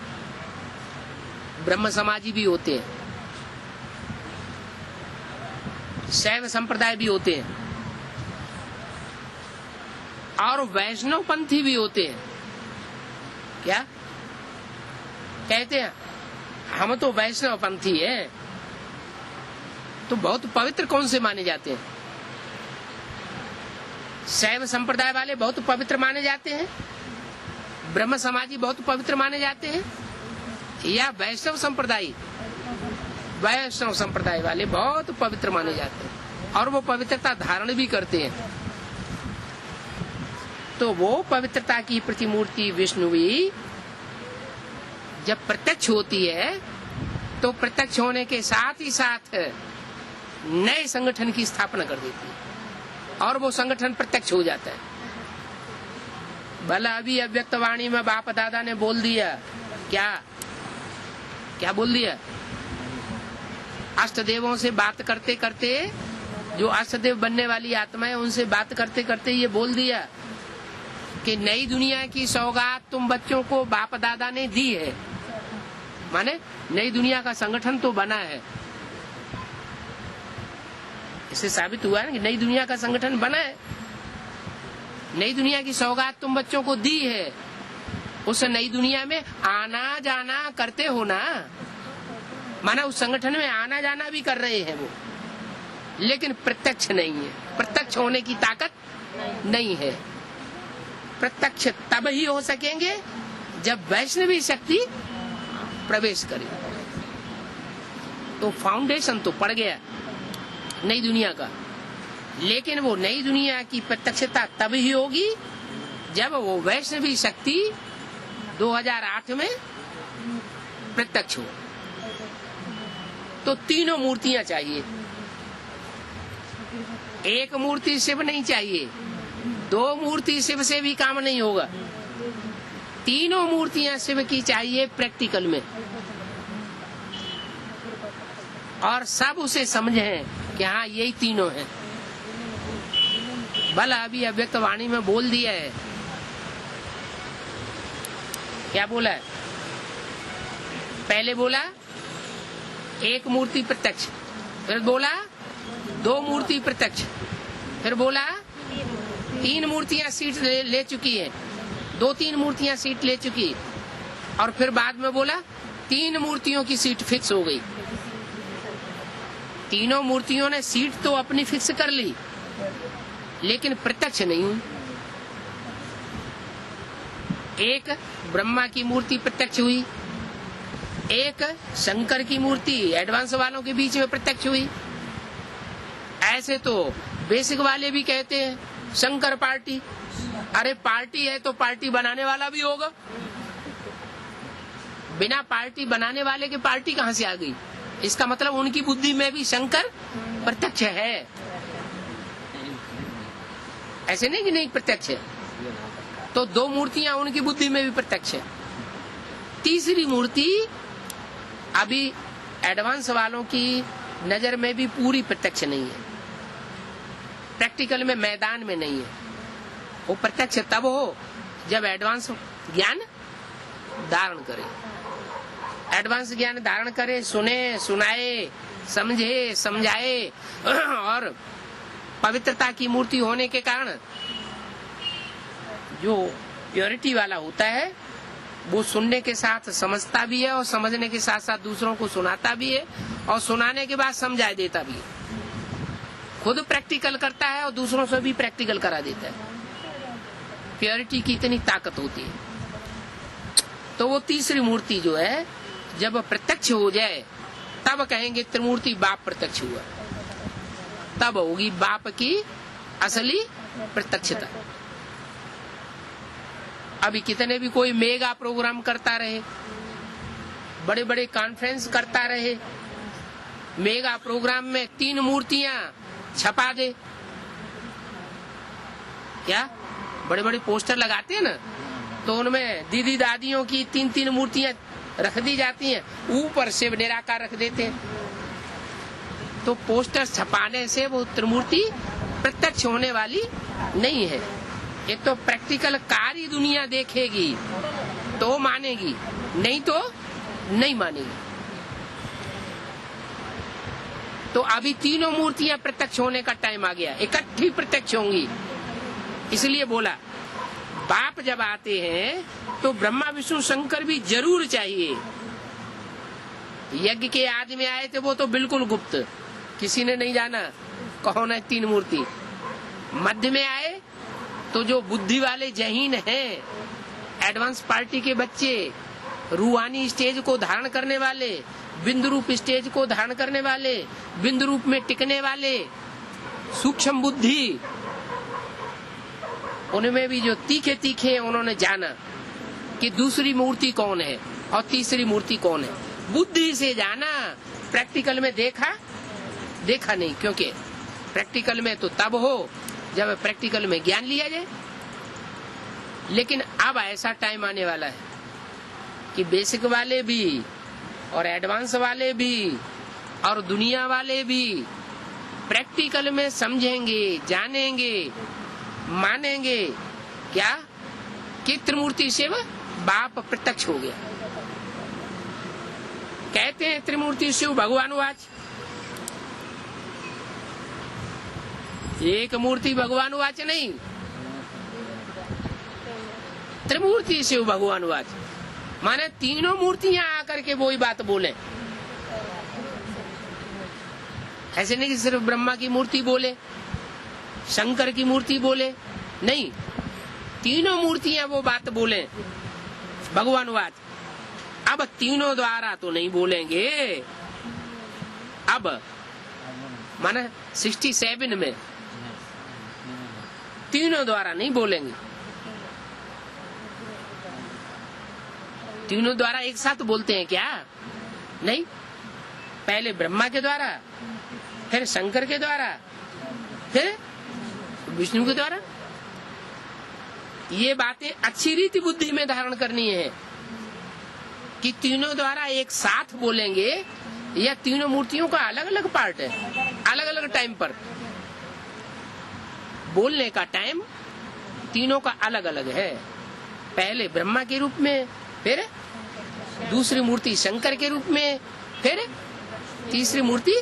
ब्रह्म समाजी भी होते हैं, शैव संप्रदाय भी होते हैं, और वैष्णव पंथी भी होते हैं। क्या कहते हैं? हम तो वैष्णव पंथी हैं। तो बहुत पवित्र कौन से माने जाते हैं? शैव संप्रदाय वाले बहुत पवित्र माने जाते हैं, ब्रह्म समाजी बहुत पवित्र माने जाते हैं, या वैष्णव संप्रदाय? वैष्णव संप्रदाय वाले बहुत पवित्र माने जाते हैं और वो पवित्रता धारण भी करते हैं। तो वो पवित्रता की प्रतिमूर्ति विष्णुवी जब प्रत्यक्ष होती है तो प्रत्यक्ष होने के साथ ही साथ नए संगठन की स्थापना कर देती है और वो संगठन प्रत्यक्ष हो जाता है। भला अभी अव्यक्त वाणी में बाप दादा ने बोल दिया, क्या क्या बोल दिया? अष्ट देवों से बात करते करते जो असदेव बनने वाली आत्मा है, उनसे बात करते करते ये बोल दिया कि नई दुनिया की सौगात तुम बच्चों को बाप दादा ने दी है। माने नई दुनिया का संगठन तो बना है, इससे साबित हुआ है कि नई दुनिया का संगठन बना है। नई दुनिया की सौगात तुम बच्चों को दी है, उस नई दुनिया में आना जाना करते हो ना। माना उस संगठन में आना जाना भी कर रहे हैं वो, लेकिन प्रत्यक्ष नहीं है। प्रत्यक्ष होने की ताकत नहीं है। प्रत्यक्ष तब ही हो सकेंगे जब वैष्णवी शक्ति प्रवेश करे। तो फाउंडेशन तो पड़ गया नई दुनिया का, लेकिन वो नई दुनिया की प्रत्यक्षता तब ही होगी जब वो वैष्णवी शक्ति 2008 में प्रत्यक्ष हो। तो तीनों मूर्तियां चाहिए। एक मूर्ति शिव नहीं चाहिए, 2 मूर्ति शिव से भी काम नहीं होगा। तीनों मूर्तियां शिव की चाहिए प्रैक्टिकल में, और सब उसे समझें कि हाँ यही तीनों हैं। भला अभी अव्यक्त वाणी में बोल दिया है, क्या बोला है? पहले बोला एक मूर्ति प्रत्यक्ष, फिर बोला 2 मूर्ति प्रत्यक्ष, फिर बोला 3 मूर्तियां सीट ले चुकी है, 2-3 मूर्तियां सीट ले चुकी, और फिर बाद में बोला 3 मूर्तियों की सीट फिक्स हो गई। तीनों मूर्तियों ने सीट तो अपनी फिक्स कर ली, लेकिन प्रत्यक्ष नहीं हुई। एक ब्रह्मा की मूर्ति प्रत्यक्ष हुई, एक शंकर की मूर्ति एडवांस वालों के बीच में प्रत्यक्ष हुई। ऐसे तो बेसिक वाले भी कहते हैं शंकर पार्टी। अरे पार्टी है तो पार्टी बनाने वाला भी होगा। बिना पार्टी बनाने वाले के पार्टी कहां से आ गई? इसका मतलब उनकी बुद्धि में भी शंकर प्रत्यक्ष है। ऐसे नहीं कि नहीं प्रत्यक्ष है। तो 2 मूर्तियां उनकी बुद्धि में भी प्रत्यक्ष है। तीसरी मूर्ति अभी एडवांस वालों की नजर में भी पूरी प्रत्यक्ष नहीं है, प्रैक्टिकल में मैदान में नहीं है। वो प्रत्यक्ष तब हो जब एडवांस ज्ञान धारण करे। एडवांस ज्ञान धारण करे, सुने, सुनाए, समझे, समझाए, और पवित्रता की मूर्ति होने के कारण जो प्योरिटी वाला होता है वो सुनने के साथ समझता भी है, और समझने के साथ साथ दूसरों को सुनाता भी है, और सुनाने के बाद समझा देता भी है। खुद प्रैक्टिकल करता है और दूसरों से भी प्रैक्टिकल करा देता है। प्योरिटी की इतनी ताकत होती है। तो वो तीसरी मूर्ति जो है जब प्रत्यक्ष हो जाए तब कहेंगे त्रिमूर्ति बाप प्रत्यक्ष हुआ, तब होगी बाप की असली प्रत्यक्षता। अभी कितने भी कोई मेगा प्रोग्राम करता रहे, बड़े बड़े कॉन्फ्रेंस करता रहे, मेगा प्रोग्राम में 3 मूर्तियां छपा दे, क्या बड़े बड़े पोस्टर लगाते हैं ना, तो उनमें दीदी दादियों की 3-3 मूर्तियां रख दी जाती हैं, ऊपर शिव निराकार रख देते हैं। तो पोस्टर छपाने से वो त्रिमूर्ति प्रत्यक्ष होने वाली नहीं है। ये तो प्रैक्टिकल कार्य दुनिया देखेगी तो मानेगी, नहीं तो नहीं मानेगी। तो अभी तीनों मूर्तियां प्रत्यक्ष होने का टाइम आ गया, इकट्ठी प्रत्यक्ष होंगी। इसलिए बोला बाप जब आते हैं तो ब्रह्मा विष्णु शंकर भी जरूर चाहिए। यज्ञ के आदि में आए थे वो तो बिल्कुल गुप्त, किसी ने नहीं जाना कौन है 3 मूर्ति। मध्य में आए तो जो बुद्धि वाले जहीन हैं, एडवांस पार्टी के बच्चे, रूहानी स्टेज को धारण करने वाले, बिंदु रूप स्टेज को धारण करने वाले, बिंदु रूप में टिकने वाले, सूक्ष्म बुद्धि, उनमें भी जो तीखे तीखे उन्होंने जाना कि दूसरी मूर्ति कौन है और तीसरी मूर्ति कौन है। बुद्धि से जाना, प्रैक्टिकल में देखा नहीं, क्योंकि प्रैक्टिकल में तो तब हो जब प्रैक्टिकल में ज्ञान लिया जाए। लेकिन अब ऐसा टाइम आने वाला है कि बेसिक वाले भी और एडवांस वाले भी और दुनिया वाले भी प्रैक्टिकल में समझेंगे, जानेंगे, मानेंगे क्या कि त्रिमूर्ति शिव बाप प्रत्यक्ष हो गया। कहते हैं त्रिमूर्ति शिव भगवानुवाच, एक मूर्ति भगवानुवाच नहीं, त्रिमूर्ति शिव भगवानुवाच, माने तीनों मूर्तियां आकर के वही बात बोले। ऐसे नहीं कि सिर्फ ब्रह्मा की मूर्ति बोले, शंकर की मूर्ति बोले, नहीं, तीनों मूर्तियां वो बात बोले भगवानुवाच। अब तीनों द्वारा तो नहीं बोलेंगे, अब माने 67 में तीनों द्वारा नहीं बोलेंगे। तीनों द्वारा एक साथ बोलते हैं क्या? नहीं, पहले ब्रह्मा के द्वारा, फिर शंकर के द्वारा, फिर विष्णु के द्वारा। ये बातें अच्छी रीति बुद्धि में धारण करनी है कि तीनों द्वारा एक साथ बोलेंगे या तीनों मूर्तियों का अलग अलग पार्ट है, अलग अलग टाइम पर बोलने का टाइम तीनों का अलग अलग है। पहले ब्रह्मा के रूप में, फिर दूसरी मूर्ति शंकर के रूप में, फिर तीसरी मूर्ति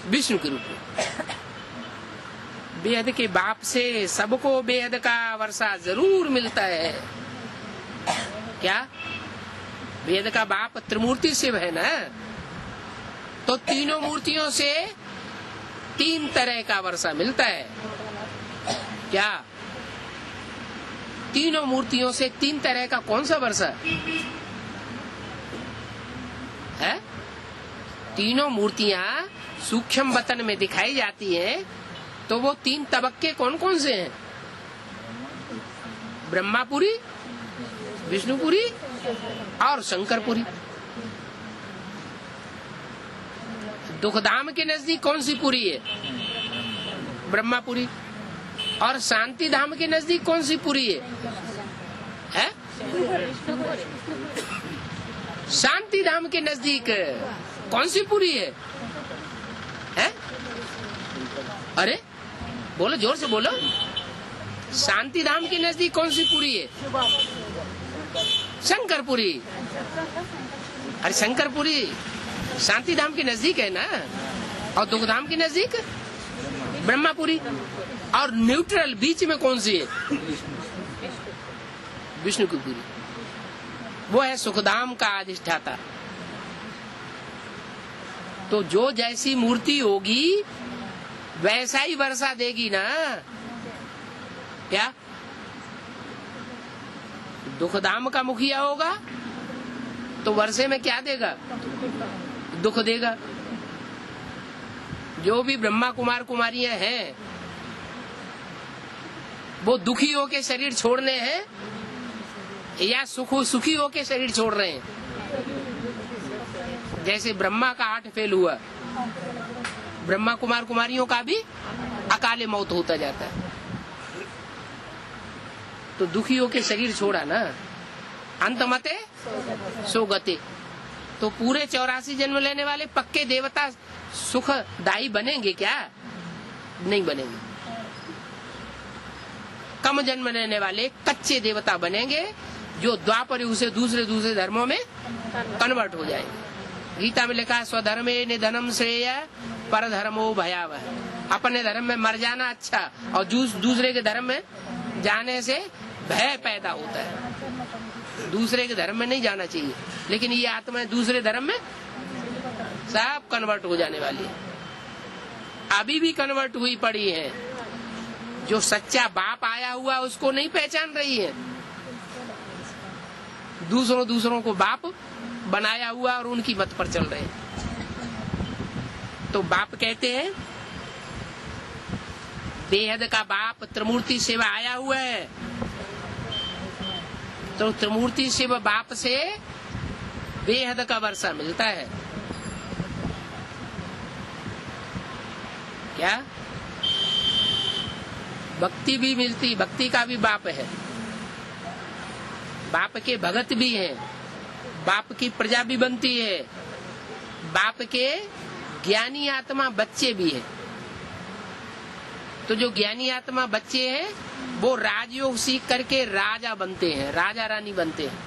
विष्णु के रूप में। बेहद के बाप से सबको बेहद का वर्षा जरूर मिलता है। क्या? बेहद का बाप त्रिमूर्ति शिव है ना, तो तीनों मूर्तियों से 3 तरह का वर्षा मिलता है। क्या? तीनों मूर्तियों से 3 तरह का कौन सा वर्षा है? तीनों मूर्तियां सूक्ष्म वतन में दिखाई जाती हैं, तो वो 3 तबक्के कौन कौन से हैं? ब्रह्मापुरी, विष्णुपुरी और शंकरपुरी। दुखधाम के नजदीक कौन सी पुरी है? ब्रह्मापुरी। और शांति धाम के नजदीक कौन सी पुरी है? शांति धाम के नजदीक कौन सी पुरी है? अरे बोलो, जोर से बोलो। शांति धाम के नजदीक कौन सी पुरी है? शंकरपुरी। अरे शंकरपुरी शांति धाम के नजदीक है ना, और दुखधाम के नजदीक ब्रह्मापुरी। और न्यूट्रल बीच में कौन सी है? विष्णु की पुरी, वो है सुखधाम का अधिष्ठाता। तो जो जैसी मूर्ति होगी वैसा ही वर्षा देगी ना। क्या? दुखधाम का मुखिया होगा तो वर्षे में क्या देगा? दुख देगा। जो भी ब्रह्मा कुमार कुमारियां हैं वो दुखी होके शरीर छोड़ने हैं या सुखी होके शरीर छोड़ रहे हैं? जैसे ब्रह्मा का 8 फेल हुआ, ब्रह्मा कुमार कुमारियों का भी अकाले मौत होता जाता है, तो दुखी होके शरीर छोड़ा ना। अंतमते सो गते। तो पूरे 84 जन्म लेने वाले पक्के देवता सुखदायी बनेंगे क्या? नहीं बनेंगे। कम जन्म लेने वाले कच्चे देवता बनेंगे, जो द्वापर युग से दूसरे धर्मों में कन्वर्ट हो जाएंगे। गीता में लिखा है, स्वधर्मे निधनम श्रेय पर धर्मो भयावह। अपने धर्म में मर जाना अच्छा, और दूसरे के धर्म में जाने से भय पैदा होता है। दूसरे के धर्म में नहीं जाना चाहिए, लेकिन ये आत्माएं दूसरे धर्म में सब कन्वर्ट हो जाने वाली है। अभी भी कन्वर्ट हुई पड़ी है। जो सच्चा बाप आया हुआ उसको नहीं पहचान रही है, दूसरों को बाप बनाया हुआ और उनकी मत पर चल रहे हैं। तो बाप कहते हैं बेहद का बाप त्रिमूर्ति शिव आया हुआ है, तो त्रिमूर्ति शिव बाप से बेहद का वर्षा मिलता है। क्या? भक्ति भी मिलती, भक्ति का भी बाप है। बाप के भगत भी हैं, बाप की प्रजा भी बनती है, बाप के ज्ञानी आत्मा बच्चे भी हैं। तो जो ज्ञानी आत्मा बच्चे हैं वो राजयोग सीख करके राजा बनते हैं, राजा रानी बनते हैं।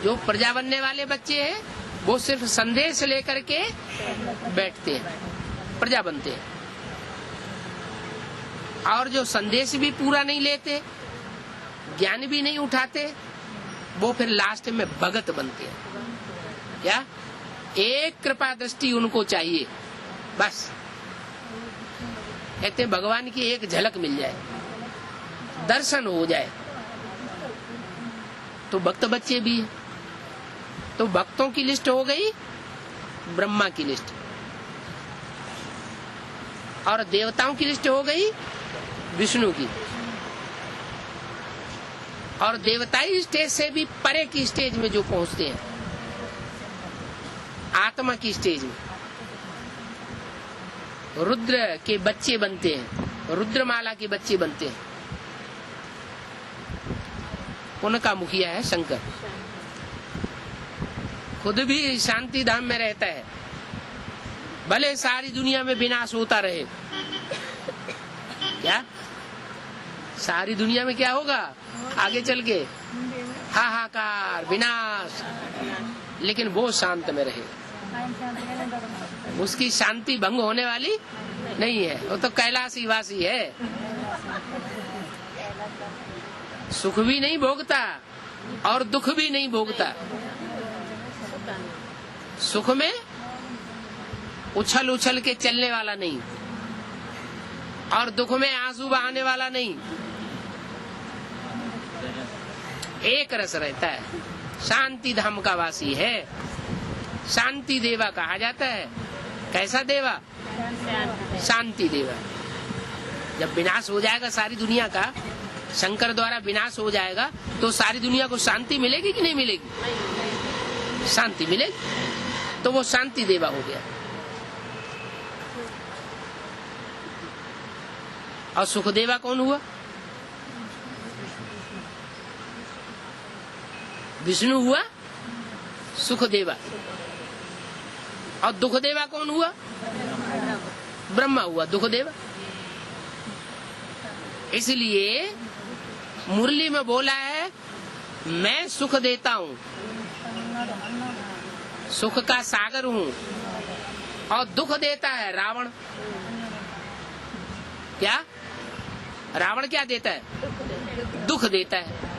जो प्रजा बनने वाले बच्चे हैं वो सिर्फ संदेश लेकर के बैठते हैं, प्रजा बनते हैं। और जो संदेश भी पूरा नहीं लेते, ज्ञान भी नहीं उठाते, वो फिर लास्ट में भगत बनते हैं। क्या? एक कृपा दृष्टि उनको चाहिए, बस कहते भगवान की एक झलक मिल जाए, दर्शन हो जाए, तो भक्त बच्चे भी हैं। तो भक्तों की लिस्ट हो गई ब्रह्मा की लिस्ट, और देवताओं की लिस्ट हो गई विष्णु की। और देवताई स्टेज से भी परे की स्टेज में जो पहुंचते हैं, आत्मा की स्टेज में, रुद्र के बच्चे बनते हैं, रुद्रमाला के बच्चे बनते हैं। उनका मुखिया है शंकर। खुद भी शांति धाम में रहता है, भले सारी दुनिया में विनाश होता रहे। क्या? सारी दुनिया में क्या होगा आगे चल के? हाहाकार, विनाश, लेकिन वो शांत में रहे। उसकी शांति भंग होने वाली नहीं है, वो तो कैलाशी वासी है। सुख भी नहीं भोगता और दुख भी नहीं भोगता। सुख में उछल उछल के चलने वाला नहीं, और दुख में आंसू बहाने वाला नहीं, एक रस रहता है। शांति धाम का वासी है, शांति देवा कहा जाता है। कैसा देवा? शांति देवा। जब विनाश हो जाएगा सारी दुनिया का, शंकर द्वारा विनाश हो जाएगा, तो सारी दुनिया को शांति मिलेगी कि नहीं मिलेगी? शांति मिलेगी। तो वो शांति देवा हो गया। और सुख देवा कौन हुआ? विष्णु हुआ सुख देवा। और दुख देवा कौन हुआ? ब्रह्मा हुआ दुख देवा। इसलिए मुरली में बोला है, मैं सुख देता हूँ, सुख का सागर हूँ। और दुख देता है रावण। क्या? रावण क्या देता है? दुख देता है।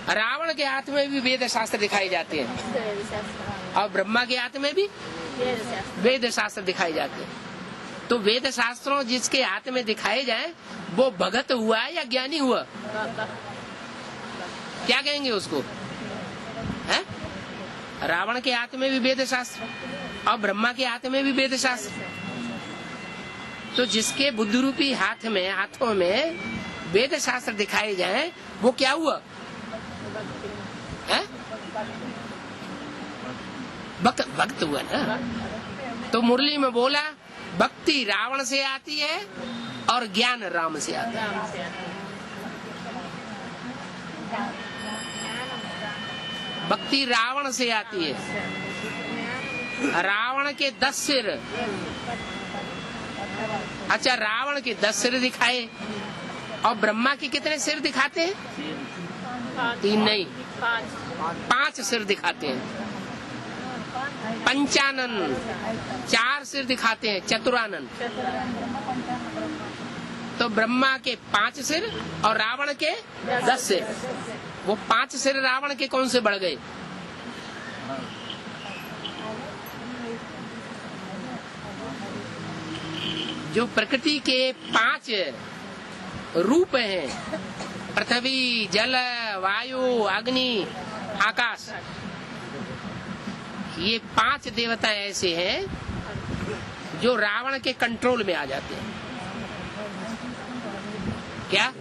रावण के हाथ में भी वेद शास्त्र दिखाए जाते हैं, और ब्रह्मा के हाथ में भी वेद शास्त्र दिखाए जाते हैं। तो वेद शास्त्रों जिसके हाथ में दिखाए जाए वो भगत हुआ या ज्ञानी हुआ? क्या कहेंगे उसको? है? रावण के हाथ में भी वेद शास्त्र और ब्रह्मा के हाथ में भी वेद शास्त्र। तो जिसके बुद्धि रूपी हाथों में वेद शास्त्र दिखाए जाए वो क्या हुआ? है? भक्त हुआ ना। तो मुरली में बोला, भक्ति रावण से आती है और ज्ञान राम से आता है। भक्ति रावण से आती है। रावण के 10 सिर, अच्छा रावण के 10 सिर दिखाए, और ब्रह्मा के कितने सिर दिखाते हैं? 3 नहीं, 5 सिर दिखाते हैं। पंचानन 4 सिर दिखाते हैं, चतुरानन। तो ब्रह्मा के 5 सिर और रावण के 10 सिर। वो 5 सिर रावण के कौन से बढ़ गए? जो प्रकृति के 5 रूप हैं, पृथ्वी, जल, वायु, अग्नि, आकाश, ये 5 देवता ऐसे हैं जो रावण के कंट्रोल में आ जाते हैं। क्या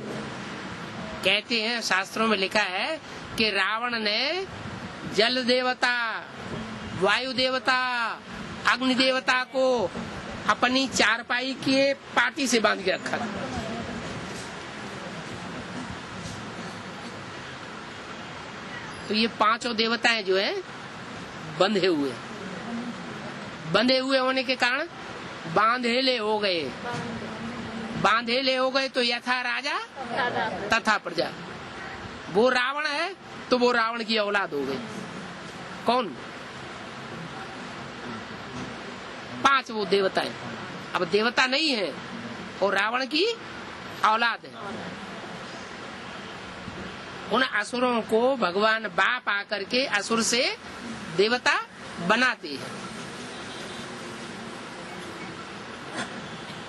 कहते हैं? शास्त्रों में लिखा है कि रावण ने जल देवता, वायु देवता, अग्नि देवता को अपनी चारपाई के पाटी से बांध के रखा था। तो ये 5 देवताएं जो है बंधे हुए होने के कारण बांधेले हो गए, बांधेले हो गए तो यथा राजा तथा प्रजा। वो रावण है तो वो रावण की औलाद हो गई। कौन? 5 वो देवता है। अब देवता नहीं है और रावण की औलाद है। उन असुरों को भगवान बाप आकर के असुर से देवता बनाते हैं।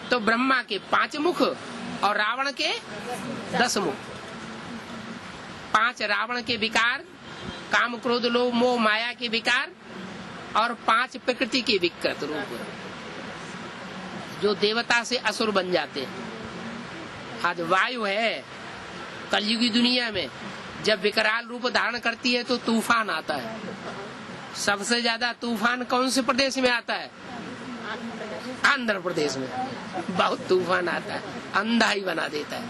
तो ब्रह्मा के 5 मुख और रावण के 10 मुख। 5 रावण के विकार, काम क्रोध लोभ मोह माया के विकार, और 5 प्रकृति के विकृत रूप जो देवता से असुर बन जाते हैं। आज वायु है कलयुगी दुनिया में, जब विकराल रूप धारण करती है तो तूफान आता है। सबसे ज्यादा तूफान कौन से प्रदेश में आता है? आंध्र प्रदेश में बहुत तूफान आता है, अंधा ही बना देता है।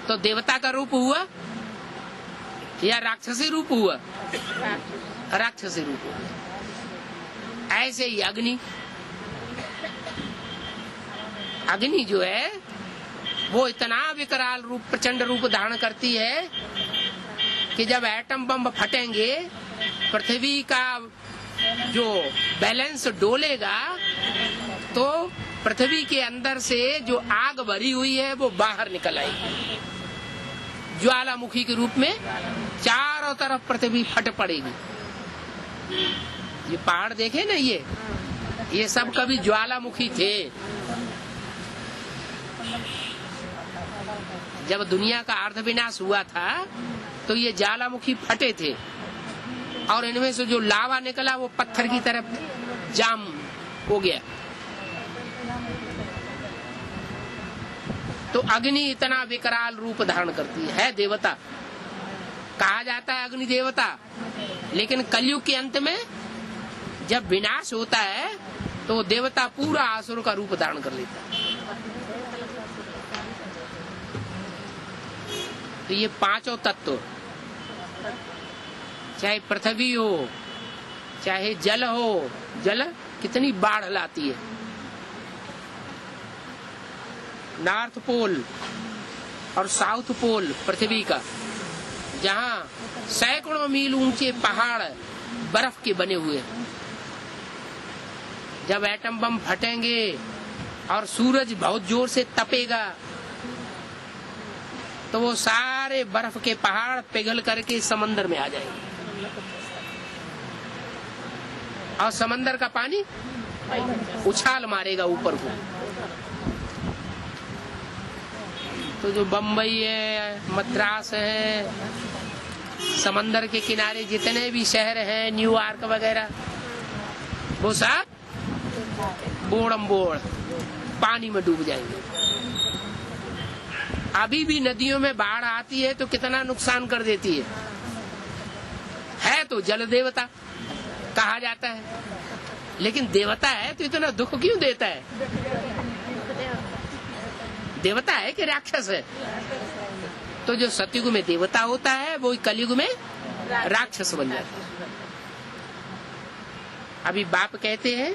तो देवता का रूप हुआ या राक्षसी रूप हुआ? राक्षसी रूप हुआ। ऐसे ही अग्नि, अग्नि जो है वो इतना विकराल रूप, प्रचंड रूप धारण करती है कि जब एटम बम फटेंगे, पृथ्वी का जो बैलेंस डोलेगा, तो पृथ्वी के अंदर से जो आग भरी हुई है वो बाहर निकल आएगी ज्वालामुखी के रूप में। चारों तरफ पृथ्वी फट पड़ेगी। ये पहाड़ देखे ना, ये सब कभी ज्वालामुखी थे। जब दुनिया का अर्ध विनाश हुआ था तो ये ज्वालामुखी फटे थे और इनमें से जो लावा निकला वो पत्थर की तरफ जाम हो गया। तो अग्नि इतना विकराल रूप धारण करती है देवता। कहा जाता है अग्नि देवता, लेकिन कलयुग के अंत में जब विनाश होता है तो देवता पूरा असुर का रूप धारण कर लेता है। तो ये 5 तत्व, चाहे पृथ्वी हो, चाहे जल हो, जल कितनी बाढ़ लाती है। नॉर्थ पोल और साउथ पोल पृथ्वी का, जहाँ सैकड़ों मील ऊंचे पहाड़ बर्फ के बने हुए हैं। जब एटम बम फटेंगे और सूरज बहुत जोर से तपेगा तो वो सारे बर्फ के पहाड़ पिघल करके समंदर में आ जाएंगे और समंदर का पानी उछाल मारेगा ऊपर को। तो जो बम्बई है, मद्रास है, समंदर के किनारे जितने भी शहर हैं, न्यूयॉर्क वगैरह, वो सब बोड़म बोड़ पानी में डूब जाएंगे। अभी भी नदियों में बाढ़ आती है तो कितना नुकसान कर देती है तो जल देवता कहा जाता है, लेकिन देवता है तो इतना दुख क्यों देता है? देवता है कि राक्षस है? तो जो सतयुग में देवता होता है वो कलयुग में राक्षस बन जाता है। अभी बाप कहते हैं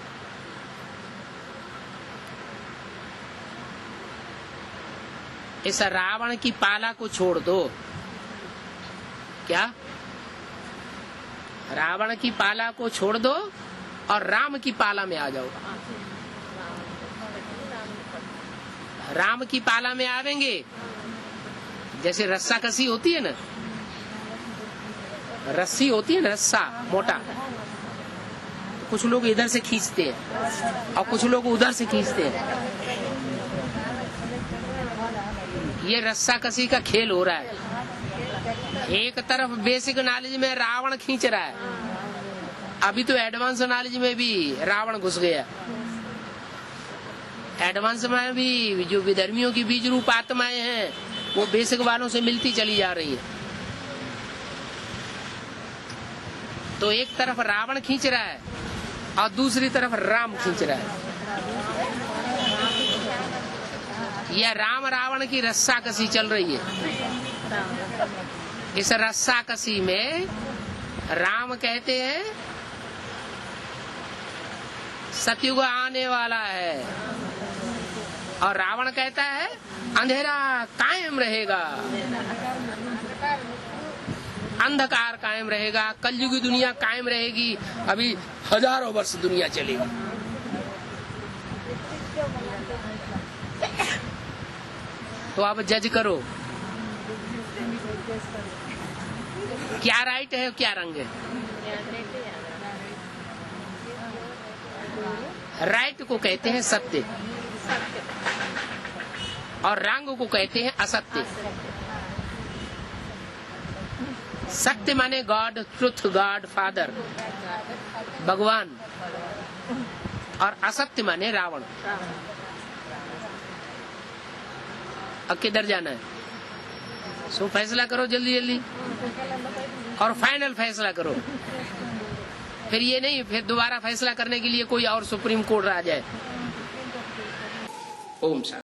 इस रावण की पाला को छोड़ दो। क्या? रावण की पाला को छोड़ दो और राम की पाला में आ जाओ। राम की पाला में आवेंगे, जैसे रस्सा कसी होती है ना, रस्सी होती है ना, रस्सा मोटा, कुछ लोग इधर से खींचते हैं और कुछ लोग उधर से खींचते हैं। ये रस्सा कसी का खेल हो रहा है। एक तरफ बेसिक नॉलेज में रावण खींच रहा है, अभी तो एडवांस नॉलेज में भी रावण घुस गया। एडवांस में भी जो विधर्मियों की बीज रूप आत्माएं हैं वो बेसिक वालों से मिलती चली जा रही है। तो एक तरफ रावण खींच रहा है और दूसरी तरफ राम खींच रहा है। यह राम रावण की रस्सा कसी चल रही है। इस रस्सा कसी में राम कहते हैं सतयुग आने वाला है। और रावण कहता है अंधेरा कायम रहेगा, अंधकार कायम रहेगा, कलयुगी दुनिया कायम रहेगी, अभी हजारों वर्ष दुनिया चलेगी। तो आप जज करो क्या राइट है क्या रंग है। राइट को कहते हैं सत्य और रंग को कहते हैं असत्य। सत्य माने गॉड, ट्रुथ, गॉड फादर, भगवान, और असत्य माने रावण। अब किधर जाना है? सो फैसला करो जल्दी जल्दी और फाइनल फैसला करो। फिर ये नहीं फिर दोबारा फैसला करने के लिए कोई और सुप्रीम कोर्ट आ जाए। ओम शांति।